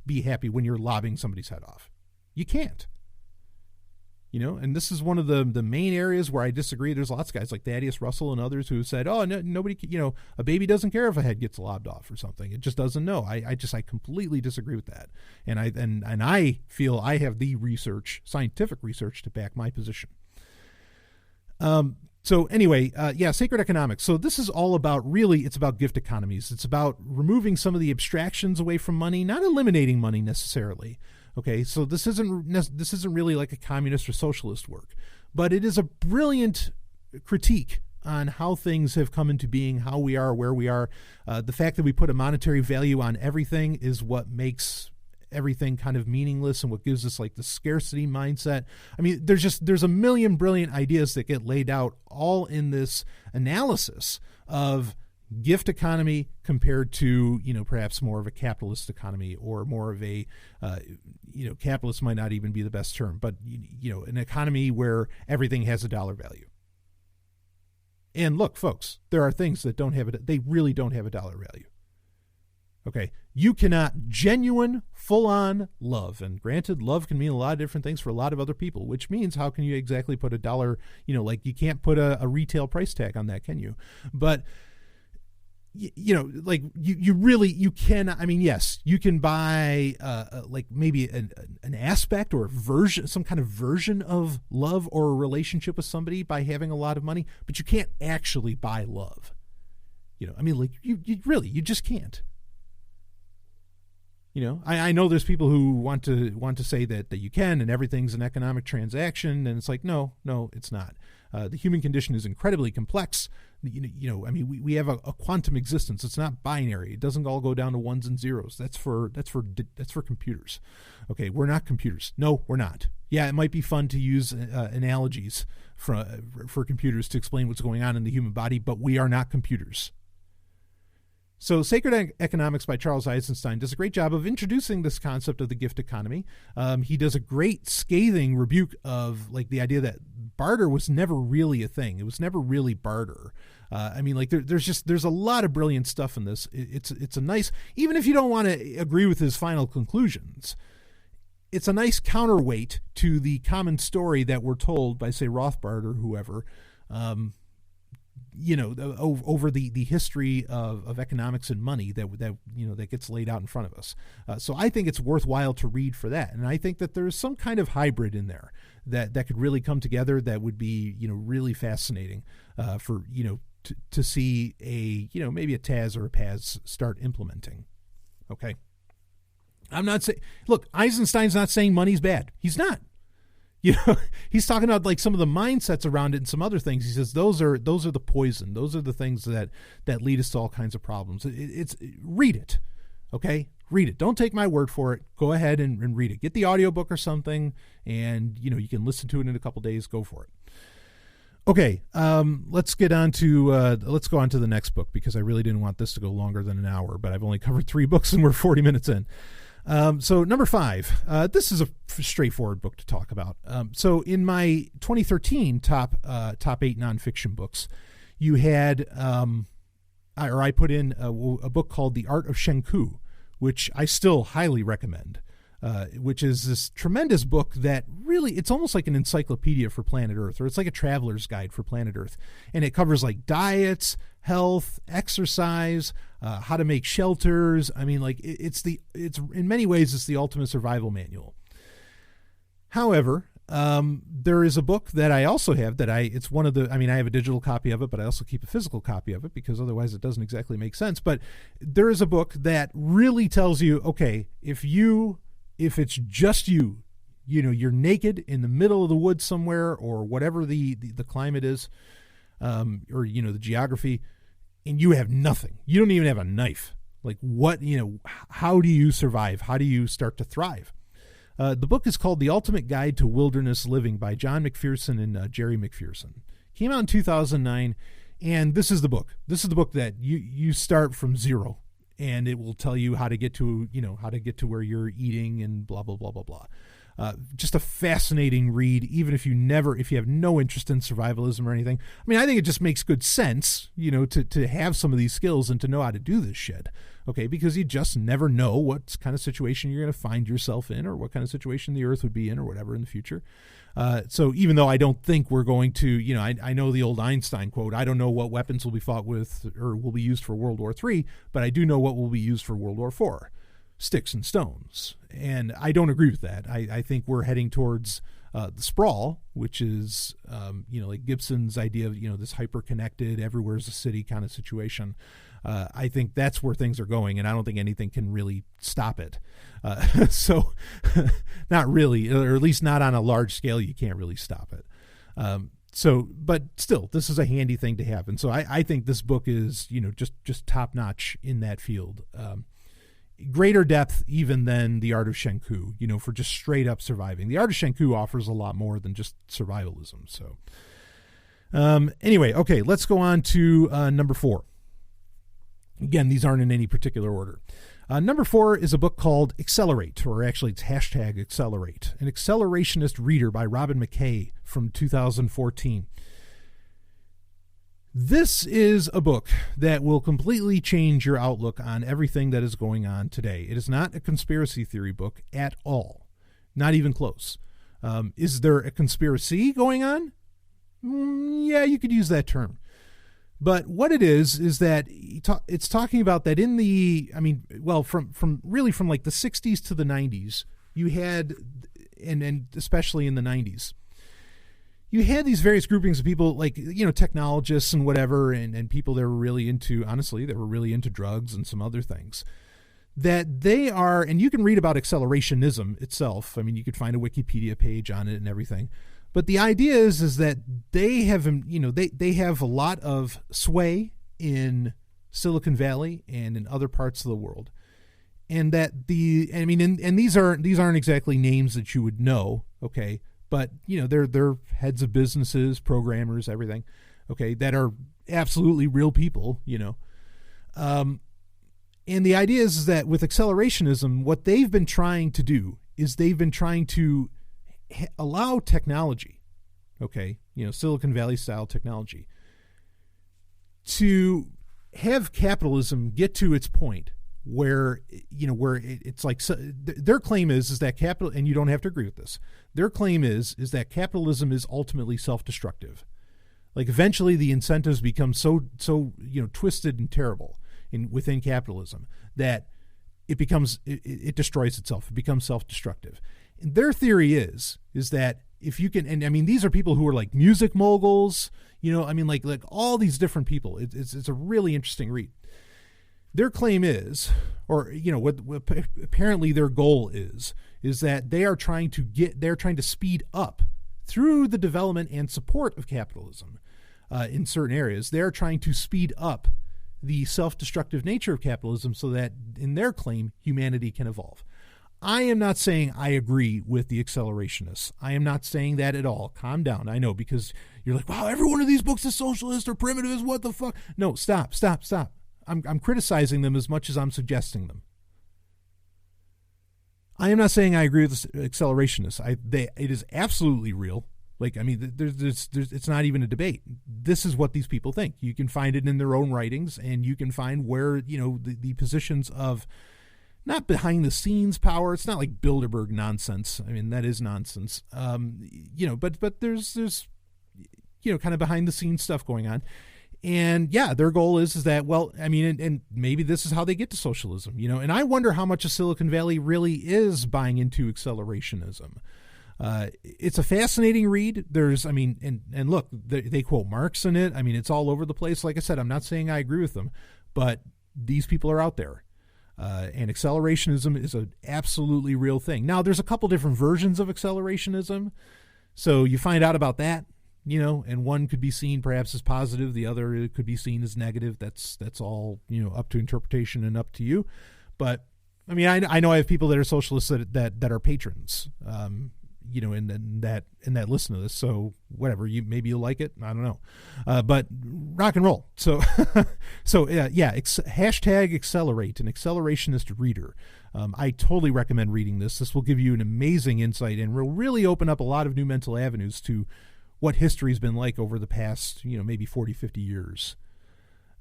be happy when you're lobbing somebody's head off. You can't. And this is one of the main areas where I disagree. There's lots of guys like Thaddeus Russell and others who said, oh, no, nobody, a baby doesn't care if a head gets lobbed off or something. It just doesn't know. I completely disagree with that. And I feel I have the scientific research to back my position. So anyway, sacred economics. So this is all about, really, it's about gift economies. It's about removing some of the abstractions away from money, not eliminating money necessarily. Okay, so this isn't really like a communist or socialist work, but it is a brilliant critique on how things have come into being, how we are, where we are. The fact that we put a monetary value on everything is what makes everything kind of meaningless, and what gives us like the scarcity mindset. I mean, there's a million brilliant ideas that get laid out all in this analysis of gift economy compared to, perhaps more of a capitalist economy, or more of a, capitalist might not even be the best term, but, an economy where everything has a dollar value. And look, folks, there are things that they really don't have a dollar value. Okay. You cannot genuine, full-on love. And granted, love can mean a lot of different things for a lot of other people, which means how can you exactly put a dollar, like you can't put a retail price tag on that, can you? But like you can, I mean, yes, you can buy like maybe an aspect or a version, some kind of version of love or a relationship with somebody by having a lot of money, but you can't actually buy love. I mean, like you just can't. I know there's people who want to say that you can, and everything's an economic transaction, and it's like, no, it's not. The human condition is incredibly complex. I mean, we have a quantum existence. It's not binary. It doesn't all go down to ones and zeros. That's for computers. Okay, we're not computers. No, we're not. Yeah, it might be fun to use analogies for computers to explain what's going on in the human body, but we are not computers. So Sacred Economics by Charles Eisenstein does a great job of introducing this concept of the gift economy. He does a great scathing rebuke of like the idea that barter was never really a thing. It was never really barter. I mean, like there's a lot of brilliant stuff in this. It's a nice, even if you don't want to agree with his final conclusions, it's a nice counterweight to the common story that we're told by, say, Rothbard or whoever, over the history of economics and money that gets laid out in front of us. So I think it's worthwhile to read for that. And I think that there's some kind of hybrid in there that could really come together that would be, really fascinating for, to see maybe a Taz or a Paz start implementing. Okay. I'm not saying, look, Eisenstein's not saying money's bad. He's not. He's talking about like some of the mindsets around it and some other things. He says those are the poison. Those are the things that lead us to all kinds of problems. Read it, okay? Read it. Don't take my word for it. Go ahead and read it. Get the audiobook or something, and you can listen to it in a couple days. Go for it. Okay, let's go on to the next book, because I really didn't want this to go longer than an hour, but I've only covered 3 books and we're 40 minutes in. So number 5, this is a straightforward book to talk about. So in my 2013 top 8 nonfiction books, you had, I put in a book called The Art of Shenku, which I still highly recommend. which is this tremendous book that really, it's almost like an encyclopedia for planet Earth, or it's like a traveler's guide for planet Earth. And it covers like diets, health, exercise, how to make shelters. I mean, like it's in many ways, it's the ultimate survival manual. However, there is a book that I also have I have a digital copy of it, but I also keep a physical copy of it because otherwise it doesn't exactly make sense. But there is a book that really tells you, okay, if it's just you're naked in the middle of the woods somewhere, or whatever the climate is, or, the geography, and you have nothing, you don't even have a knife. Like what, how do you survive? How do you start to thrive? The book is called The Ultimate Guide to Wilderness Living by John McPherson and Geri McPherson. Came out in 2009, and this is the book. This is the book that you start from zero, and it will tell you how to get to where you're eating and blah, blah, blah, blah, blah. Just a fascinating read, even if you have no interest in survivalism or anything. I mean, I think it just makes good sense, to have some of these skills and to know how to do this shit. Okay, because you just never know what kind of situation you're going to find yourself in, or what kind of situation the Earth would be in, or whatever in the future. So even though I don't think we're going to, I know the old Einstein quote, I don't know what weapons will be fought with or will be used for World War III, but I do know what will be used for World War IV. Sticks and stones. And I don't agree with that. I think we're heading towards the sprawl, which is, like Gibson's idea of, this hyper-connected, everywhere's a city kind of situation. I think that's where things are going, and I don't think anything can really stop it. So not really, or at least not on a large scale, you can't really stop it. But still, this is a handy thing to have. And so I think this book is, just top-notch in that field. Greater depth even than The Art of Shenku, for just straight up surviving. The Art of Shenku offers a lot more than just survivalism. So anyway, okay, let's go on to number 4. Again, these aren't in any particular order. Number 4 is a book called Accelerate, or actually it's #Accelerate, an Accelerationist Reader by Robin Mackay from 2014. This is a book that will completely change your outlook on everything that is going on today. It is not a conspiracy theory book at all. Not even close. Is there a conspiracy going on? Yeah, you could use that term. But what it is that it's talking about that from like the 60s to the 90s, you had, and especially in the 90s, you had these various groupings of people like, technologists and whatever, and people that were really into, honestly, that were really into drugs and some other things. That they are, and you can read about accelerationism itself. I mean, you could find a Wikipedia page on it and everything. But the idea is that they have, they have a lot of sway in Silicon Valley and in other parts of the world. And that and these aren't exactly names that you would know, okay? But, they're heads of businesses, programmers, everything, okay, that are absolutely real people, And the idea is that with accelerationism, what they've been trying to do is they've been trying to allow technology, okay, Silicon Valley style technology, to have capitalism get to its point where it's like, so their claim is that capital, and you don't have to agree with this, their claim is that capitalism is ultimately self-destructive. Like eventually the incentives become so twisted and terrible within capitalism that it destroys itself. It becomes self-destructive. And their theory is that if you can, and I mean, these are people who are like music moguls, like all these different people. It's a really interesting read. Their claim is, or what apparently their goal is that they're trying to speed up through the development and support of capitalism in certain areas. They're trying to speed up the self-destructive nature of capitalism so that, in their claim, humanity can evolve. I am not saying I agree with the accelerationists. I am not saying that at all. Calm down. I know, because you're like, wow, every one of these books is socialist or primitivist. What the fuck? No, stop. I'm criticizing them as much as I'm suggesting them. I am not saying I agree with the accelerationists. It is absolutely real. Like, I mean, it's not even a debate. This is what these people think. You can find it in their own writings, and you can find where, the positions of not behind the scenes power. It's not like Bilderberg nonsense. I mean, that is nonsense. But there's kind of behind the scenes stuff going on. And yeah, their goal is that, well, I mean, and maybe this is how they get to socialism, and I wonder how much of Silicon Valley really is buying into accelerationism. It's a fascinating read. And look, they quote Marx in it. I mean, it's all over the place. Like I said, I'm not saying I agree with them, but these people are out there. And accelerationism is an absolutely real thing. Now, there's a couple different versions of accelerationism. So you find out about that, and one could be seen perhaps as positive. The other could be seen as negative. That's all, up to interpretation and up to you. But I mean, I know I have people that are socialists that are patrons, and that listen to this. So whatever, maybe you'll like it. I don't know, but rock and roll. So, hashtag accelerate, an accelerationist reader. I totally recommend reading this. This will give you an amazing insight and will really open up a lot of new mental avenues to what history's been like over the past, maybe 40, 50 years.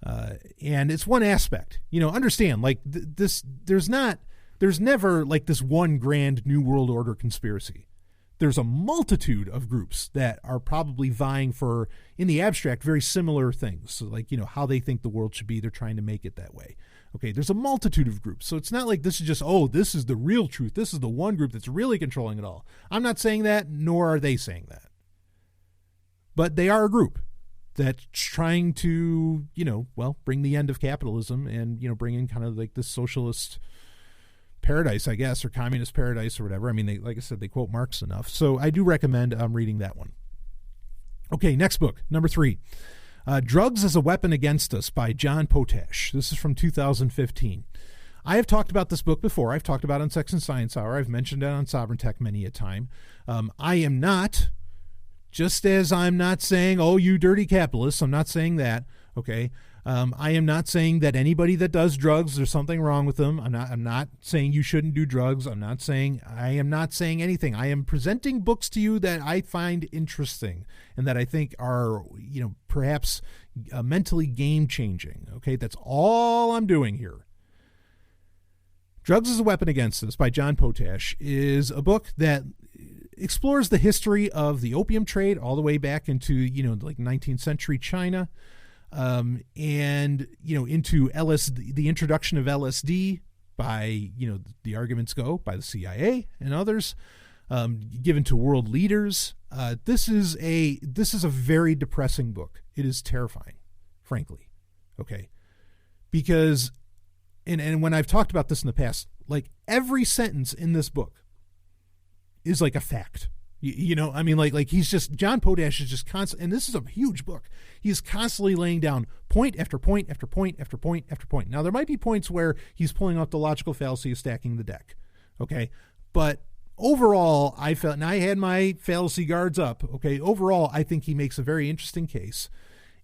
And it's one aspect, understand like there's never like this one grand new world order conspiracy. There's a multitude of groups that are probably vying for, in the abstract, very similar things. So like, how they think the world should be, they're trying to make it that way. Okay, there's a multitude of groups. So it's not like this is just, this is the real truth. This is the one group that's really controlling it all. I'm not saying that, nor are they saying that. But they are a group that's trying to, bring the end of capitalism and, bring in kind of like this socialist paradise, I guess, or communist paradise or whatever. I mean, like I said, they quote Marx enough. So I do recommend reading that one. Okay, next book, number 3. Drugs as a Weapon Against Us by John Potash. This is from 2015. I have talked about this book before. I've talked about it on Sex and Science Hour. I've mentioned it on Sovereign Tech many a time. I am not, just as I'm not saying, you dirty capitalists, I'm not saying that, okay? I am not saying that anybody that does drugs, there's something wrong with them. I'm not saying you shouldn't do drugs. I am not saying anything. I am presenting books to you that I find interesting and that I think are, perhaps mentally game-changing, okay? That's all I'm doing here. Drugs as a Weapon Against Us by John Potash is a book that explores the history of the opium trade all the way back into, like 19th century China, and, into LSD, the introduction of LSD by, the arguments go by the CIA and others, given to world leaders. This is a very depressing book. It is terrifying, frankly. Okay. Because, and when I've talked about this in the past, like every sentence in this book is like a fact. Like he's just, John Potash is just constant, and this is a huge book. He's constantly laying down point after point after point after point after point. Now, there might be points where he's pulling out the logical fallacy of stacking the deck, okay? But overall, I felt, and I had my fallacy guards up, okay? Overall, I think he makes a very interesting case.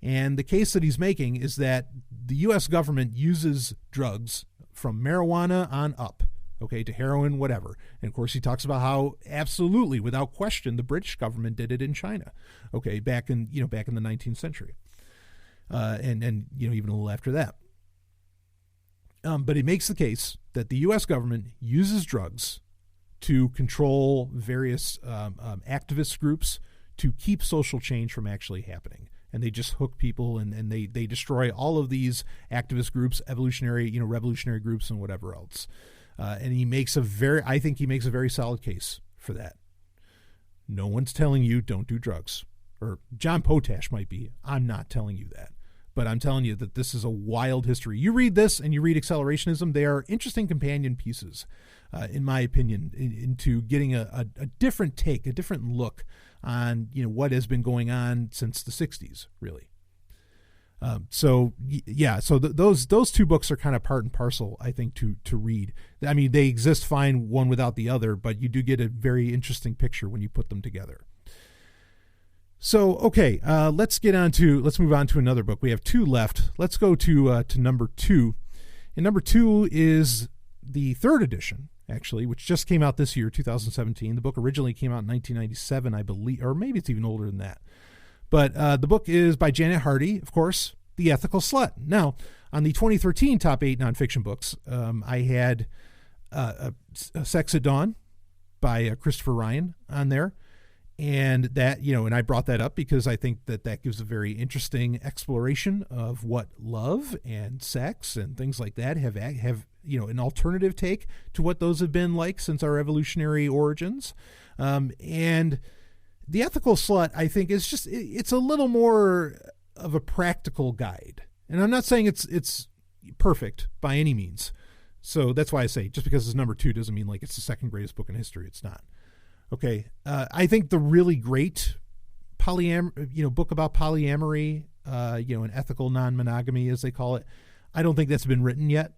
And the case that he's making is that the U.S. government uses drugs from marijuana on up, okay, to heroin, whatever. And of course, he talks about how absolutely, without question, the British government did it in China, okay, back in the 19th century, and even a little after that. But he makes the case that the U.S. government uses drugs to control various activist groups to keep social change from actually happening. And they just hook people and they destroy all of these activist groups, evolutionary, revolutionary groups and whatever else. And I think he makes a very solid case for that. No one's telling you don't do drugs. Or John Potash might be. I'm not telling you that. But I'm telling you that this is a wild history. You read this and you read Accelerationism, they are interesting companion pieces, in my opinion, into getting a different take, a different look on what has been going on since the 60s, really. So those two books are kind of part and parcel, I think, to read. I mean, they exist fine one without the other, but you do get a very interesting picture when you put them together. So, okay, let's move on to another book. We have 2 left. Let's go to number 2. And number 2 is the 3rd edition, actually, which just came out this year, 2017. The book originally came out in 1997, I believe, or maybe it's even older than that. But the book is by Janet Hardy, of course, The Ethical Slut. Now, on the 2013 Top 8 Nonfiction Books, I had Sex at Dawn by Christopher Ryan on there. And that, and I brought that up because I think that gives a very interesting exploration of what love and sex and things like that have an alternative take to what those have been like since our evolutionary origins. And The Ethical Slut, I think, is just, it's a little more of a practical guide. And I'm not saying it's perfect by any means. So that's why I say just because it's number 2 doesn't mean like it's the second greatest book in history. It's not. Okay. I think the really great book about polyamory, and ethical non-monogamy, as they call it, I don't think that's been written yet.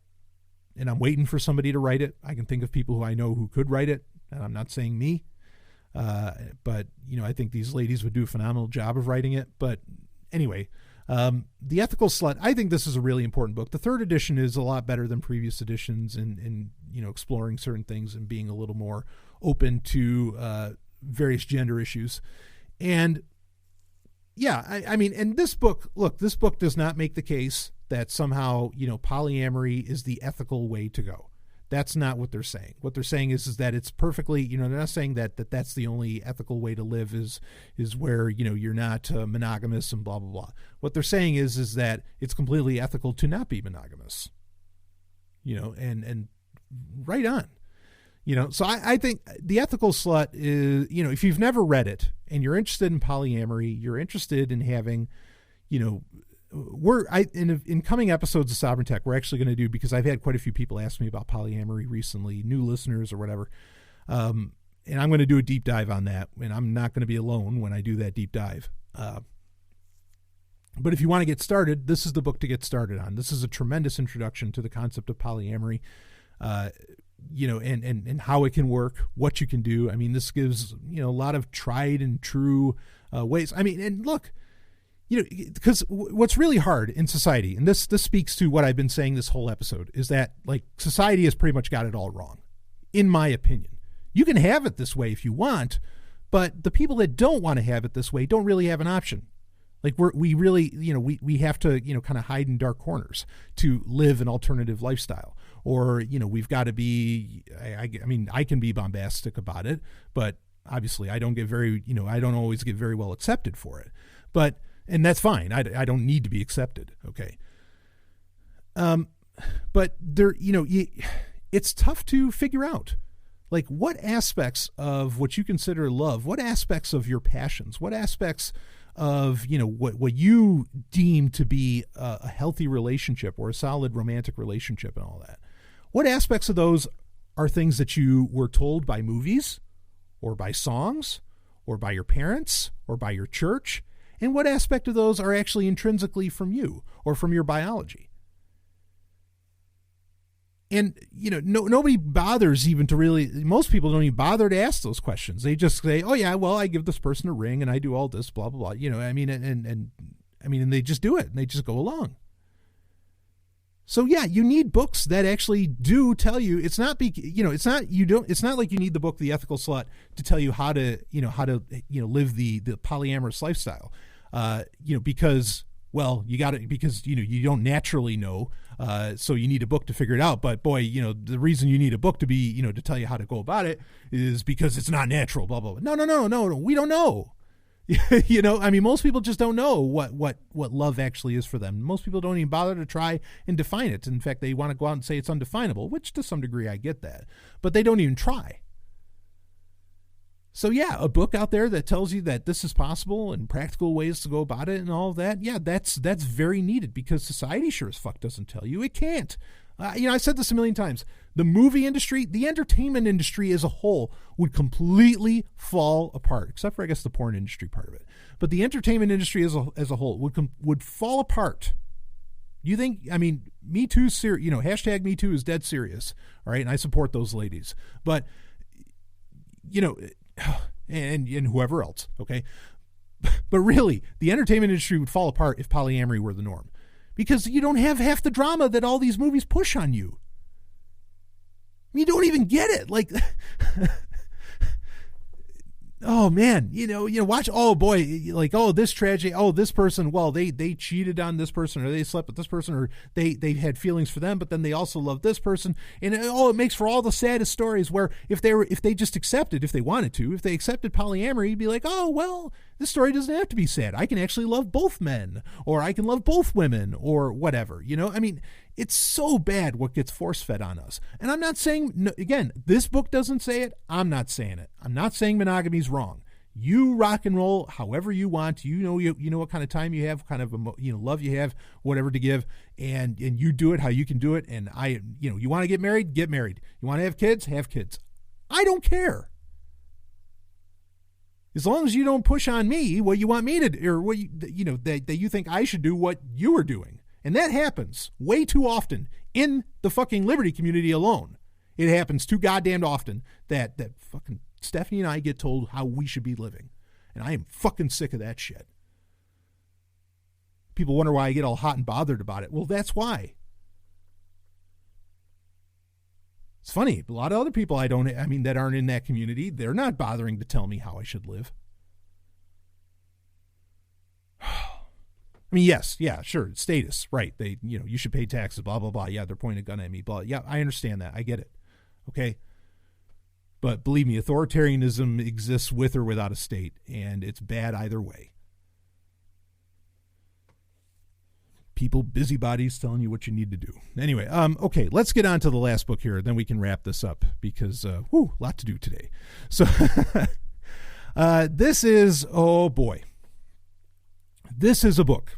And I'm waiting for somebody to write it. I can think of people who I know who could write it. And I'm not saying me. But I think these ladies would do a phenomenal job of writing it. But anyway, The Ethical Slut, I think this is a really important book. The 3rd edition is a lot better than previous editions in exploring certain things and being a little more open to various gender issues. And yeah, I mean, and this book does not make the case that somehow, polyamory is the ethical way to go. That's not what they're saying. What they're saying is that it's perfectly, they're not saying that that's the only ethical way to live is where, you're not monogamous and blah, blah, blah. What they're saying is that it's completely ethical to not be monogamous, and right on. So I think The Ethical Slut is, if you've never read it and you're interested in polyamory, you're interested in having, in coming episodes of Sovereign Tech, we're actually going to do, because I've had quite a few people ask me about polyamory recently, new listeners or whatever. And I'm going to do a deep dive on that, and I'm not going to be alone when I do that deep dive. But if you want to get started, this is the book to get started on. This is a tremendous introduction to the concept of polyamory. And how it can work, what you can do. I mean, this gives, a lot of tried and true ways. I mean, and look, because what's really hard in society, and this speaks to what I've been saying this whole episode, is that like society has pretty much got it all wrong, in my opinion. You can have it this way if you want, but the people that don't want to have it this way don't really have an option. Like we really, we have to, kind of hide in dark corners to live an alternative lifestyle. Or, we've got to be, I mean, I can be bombastic about it, but obviously I don't get I don't always get very well accepted for it. And that's fine. I don't need to be accepted. Okay. But there, it's tough to figure out, like, what aspects of what you consider love, what aspects of your passions, what aspects of, what you deem to be a healthy relationship or a solid romantic relationship and all that. What aspects of those are things that you were told by movies or by songs or by your parents or by your church? And what aspect of those are actually intrinsically from you or from your biology? And, nobody bothers even to really, most people don't even bother to ask those questions. They just say, oh yeah, well, I give this person a ring and I do all this, blah, blah, blah. And they just do it and they just go along. So yeah, you need books that actually do tell you. It's not like you need the book The Ethical Slut to tell you how to live the polyamorous lifestyle. Because you don't naturally know. So you need a book to figure it out. But boy, the reason you need a book to be, to tell you how to go about it is because it's not natural, blah, blah, blah. No. We don't know. Most people just don't know what love actually is for them. Most people don't even bother to try and define it. In fact, they want to go out and say it's undefinable, which to some degree I get that, but they don't even try. So yeah, a book out there that tells you that this is possible and practical ways to go about it and all of that. Yeah, that's very needed, because society sure as fuck doesn't tell you. It can't. I said this a million times. The movie industry, the entertainment industry as a whole would completely fall apart, except for, I guess, the porn industry part of it. But the entertainment industry as a whole would fall apart. You think, Me Too, hashtag Me Too is dead serious. All right. And I support those ladies, but and whoever else. Okay. But really, the entertainment industry would fall apart if polyamory were the norm, because you don't have half the drama that all these movies push on you. You don't even get it. Like, oh man, watch, oh boy, like, oh, this tragedy, oh, this person, well, they cheated on this person, or they slept with this person, or they had feelings for them, but then they also love this person. And it makes for all the saddest stories where if they just accepted, if they wanted to, if they accepted polyamory, you'd be like, oh, well, this story doesn't have to be sad. I can actually love both men, or I can love both women, or whatever, I mean, it's so bad what gets force-fed on us. And I'm not saying, no, again, this book doesn't say it. I'm not saying it. I'm not saying monogamy's wrong. You rock and roll however you want. You know what kind of time you have, what kind of love you have, whatever to give, and you do it how you can do it. And you want to get married, get married. You want to have kids, have kids. I don't care. As long as you don't push on me what you want me to do, or what that you think I should do what you are doing. And that happens way too often in the fucking liberty community alone. It happens too goddamn often that fucking Stephanie and I get told how we should be living. And I am fucking sick of that shit. People wonder why I get all hot and bothered about it. Well, that's why. It's funny. A lot of other people that aren't in that community, they're not bothering to tell me how I should live. I mean, yes, yeah, sure, status, right? They, you should pay taxes, blah, blah, blah. Yeah, they're pointing a gun at me, blah. Yeah, I understand that. I get it. Okay. But believe me, authoritarianism exists with or without a state, and it's bad either way. People, busybodies telling you what you need to do. Anyway, okay, let's get on to the last book here, then we can wrap this up because, a lot to do today. So, this is, oh boy. This is a book.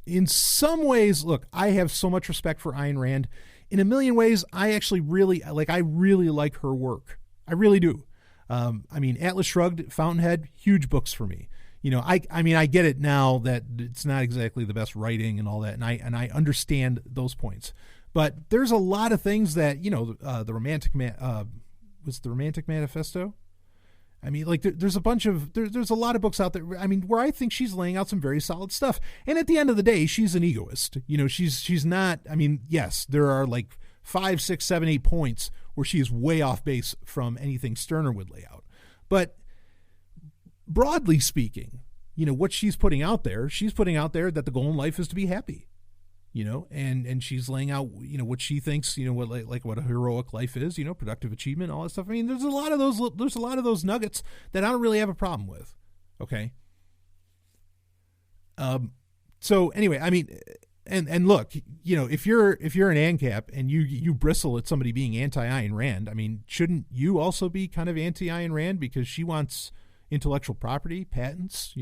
In some ways, look, I have so much respect for Ayn Rand. In a million ways, I actually really like her work. I really do. Atlas Shrugged, Fountainhead, huge books for me. I get it now that it's not exactly the best writing and all that, and I understand those points. But there's a lot of things that, the Romantic was the Romantic Manifesto? I mean, like there's a lot of books out there. I mean, where I think she's laying out some very solid stuff. And at the end of the day, she's an egoist. She's not. I mean, yes, there are like 5, 6, 7, 8 points where she is way off base from anything Stirner would lay out. But broadly speaking, what she's putting out there that the goal in life is to be happy. And she's laying out, what she thinks, what a heroic life is, productive achievement, all that stuff. I mean, there's a lot of those nuggets that I don't really have a problem with. Okay. So anyway, I mean, and look, if you're an ANCAP and you bristle at somebody being anti-Ayn Rand, I mean, shouldn't you also be kind of anti-Ayn Rand because she wants intellectual property, patents,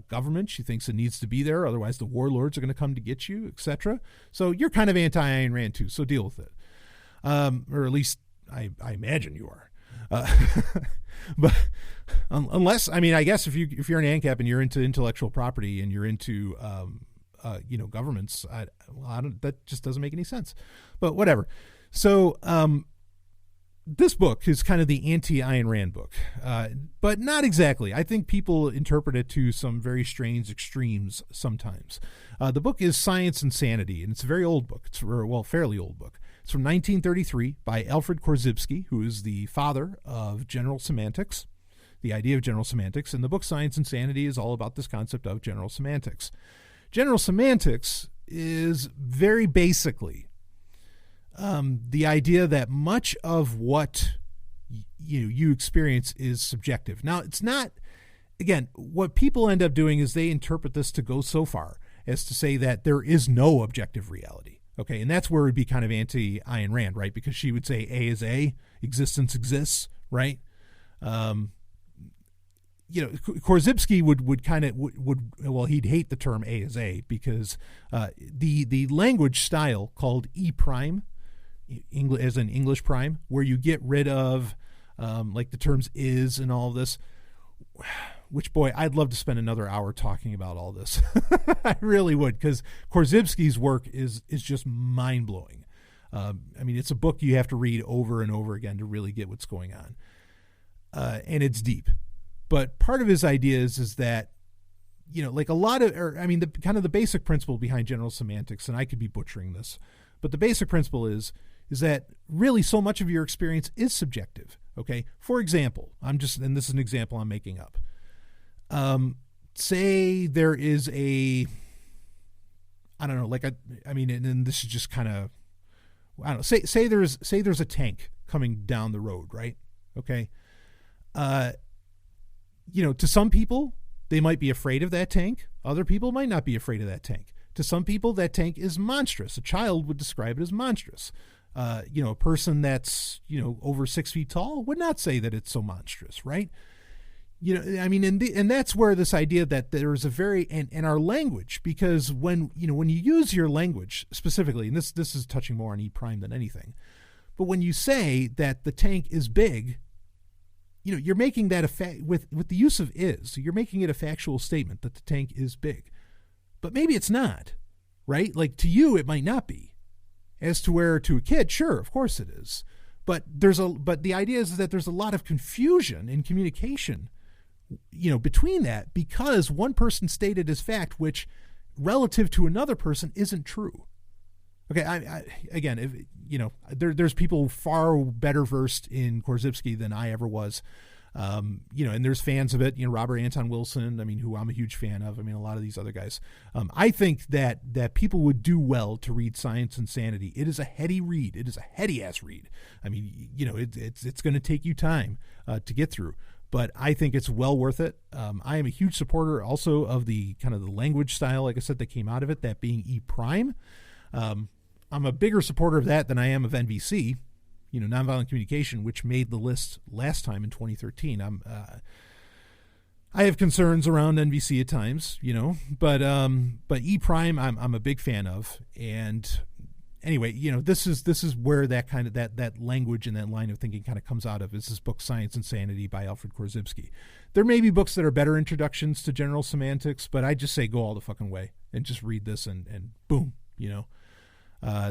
government? She thinks it needs to be there, otherwise the warlords are going to come to get you, etc. So you're kind of anti-Ayn Rand too, so deal with it. Or at least I imagine you are. But unless, I mean, I guess if you're an ANCAP and you're into intellectual property and you're into governments, that just doesn't make any sense. But whatever. So this book is kind of the anti-Ayn Rand book, but not exactly. I think people interpret it to some very strange extremes sometimes. The book is Science and Sanity, and it's a very old book. It's fairly old book. It's from 1933 by Alfred Korzybski, who is the father of general semantics, the idea of general semantics. And the book Science and Sanity is all about this concept of general semantics. General semantics is very basically the idea that much of what you experience is subjective. Now, it's not, again, what people end up doing is they interpret this to go so far as to say that there is no objective reality. Okay, and that's where it would be kind of anti-Ayn Rand, right? Because she would say A is A, existence exists, right? Korzybski he'd hate the term A is A because the language style called E prime, as an English prime, where you get rid of like the terms is and all this, which, boy, I'd love to spend another hour talking about all this. I really would, because Korzybski's work is just mind-blowing. I mean, it's a book you have to read over and over again to really get what's going on. And it's deep. But part of his idea is that, like a lot of, the basic principle behind general semantics, and I could be butchering this, but the basic principle is that really so much of your experience is subjective. Okay. For example, and this is an example I'm making up. Say there is I don't know, and this is just kind of, I don't know, say there's a tank coming down the road, right? Okay. To some people, they might be afraid of that tank. Other people might not be afraid of that tank. To some people, that tank is monstrous. A child would describe it as monstrous. A person that's, over 6 feet tall would not say that it's so monstrous, right? And that's where this idea that there's a and our language, because when you use your language specifically, and this is touching more on E prime than anything, but when you say that the tank is big, you're making that with the use of is, you're making it a factual statement that the tank is big, but maybe it's not, right? Like to you, it might not be. As to where to a kid, sure, of course it is. But the idea is that there's a lot of confusion in communication, between that, because one person stated as fact, which relative to another person isn't true. Okay. Again, there's people far better versed in Korzybski than I ever was. And there's fans of it, Robert Anton Wilson, who I'm a huge fan of. A lot of these other guys. I think that people would do well to read Science and Sanity. It is a heady read. It is a heady ass read. It's going to take you time to get through, but I think it's well worth it. I am a huge supporter also of the kind of the language style, like I said, that came out of it, that being E prime. I'm a bigger supporter of that than I am of NVC, nonviolent communication, which made the list last time in 2013. I have concerns around NVC at times, but E prime I'm a big fan of. And anyway, this is where that kind of that language and that line of thinking kind of comes out of, is this book Science and Sanity by Alfred Korzybski. There may be books that are better introductions to general semantics, but I just say go all the fucking way and just read this and boom,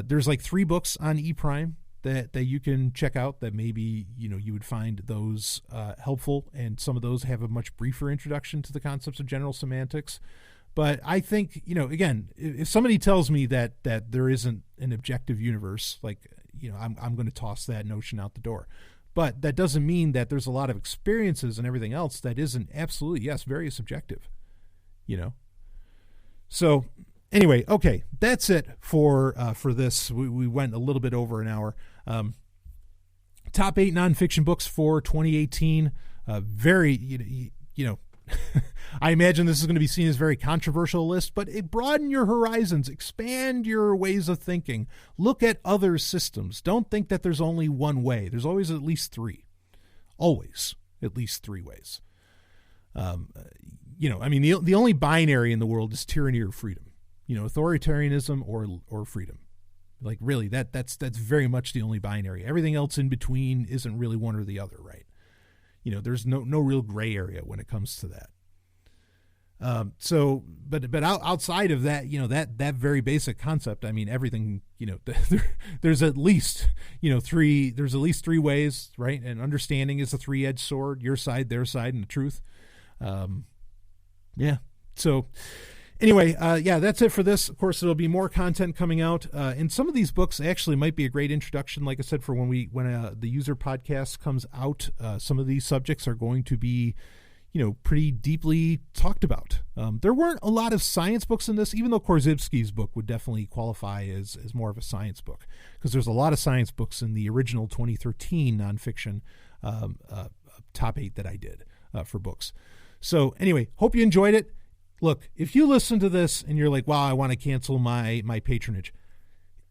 there's like 3 books on E prime that you can check out that maybe, you would find those helpful. And some of those have a much briefer introduction to the concepts of general semantics. But I think, again, if somebody tells me that there isn't an objective universe, I'm going to toss that notion out the door. But that doesn't mean that there's a lot of experiences and everything else that isn't absolutely, yes, very subjective, So anyway, okay, that's it for this. We went a little bit over an hour. Top 8 nonfiction books for 2018. Very, I imagine this is going to be seen as a very controversial list, but broaden your horizons, expand your ways of thinking, look at other systems. Don't think that there's only one way. There's always at least 3. Always at least 3 ways. The only binary in the world is tyranny or freedom. Authoritarianism or freedom. Like really, that's very much the only binary. Everything else in between isn't really one or the other, right? There's no real gray area when it comes to that. But outside of that, that very basic concept, everything, there's at least, 3, there's at least 3 ways, right? And understanding is a 3-edged sword, your side, their side, and the truth. Yeah. So anyway, that's it for this. Of course, there'll be more content coming out. And some of these books actually might be a great introduction. Like I said, for when the user podcast comes out, some of these subjects are going to be, pretty deeply talked about. There weren't a lot of science books in this, even though Korzybski's book would definitely qualify as more of a science book, because there's a lot of science books in the original 2013 nonfiction top 8 that I did for books. So anyway, hope you enjoyed it. Look, if you listen to this and you're like, wow, I want to cancel my patronage.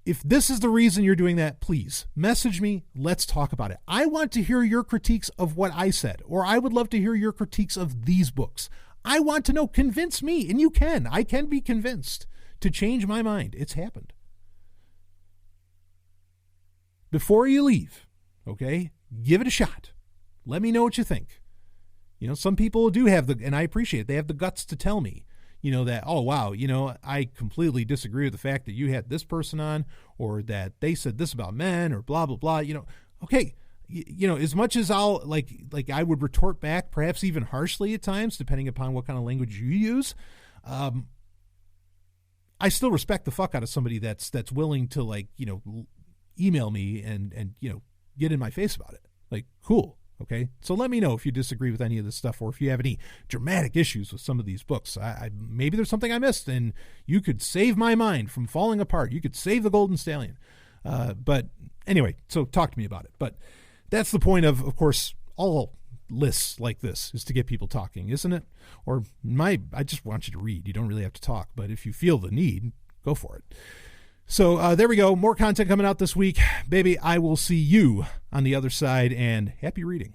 If this is the reason you're doing that, please message me. Let's talk about it. I want to hear your critiques of what I said, or I would love to hear your critiques of these books. I want to know, convince me, and you can. I can be convinced to change my mind. It's happened. Before you leave, okay, give it a shot. Let me know what you think. Some people do have and I appreciate it, they have the guts to tell me, that, oh, wow, I completely disagree with the fact that you had this person on, or that they said this about men, or blah, blah, blah, okay. As much as I'll like I would retort back, perhaps even harshly at times, depending upon what kind of language you use. I still respect the fuck out of somebody that's willing to email me and get in my face about it. Like, cool. Okay, so let me know if you disagree with any of this stuff or if you have any dramatic issues with some of these books. Maybe there's something I missed and you could save my mind from falling apart. You could save the Golden Stallion. But anyway, so talk to me about it. But that's the point of course, all lists like this is to get people talking, isn't it? Or I just want you to read. You don't really have to talk, but if you feel the need, go for it. So there we go. More content coming out this week. Baby, I will see you on the other side, and happy reading.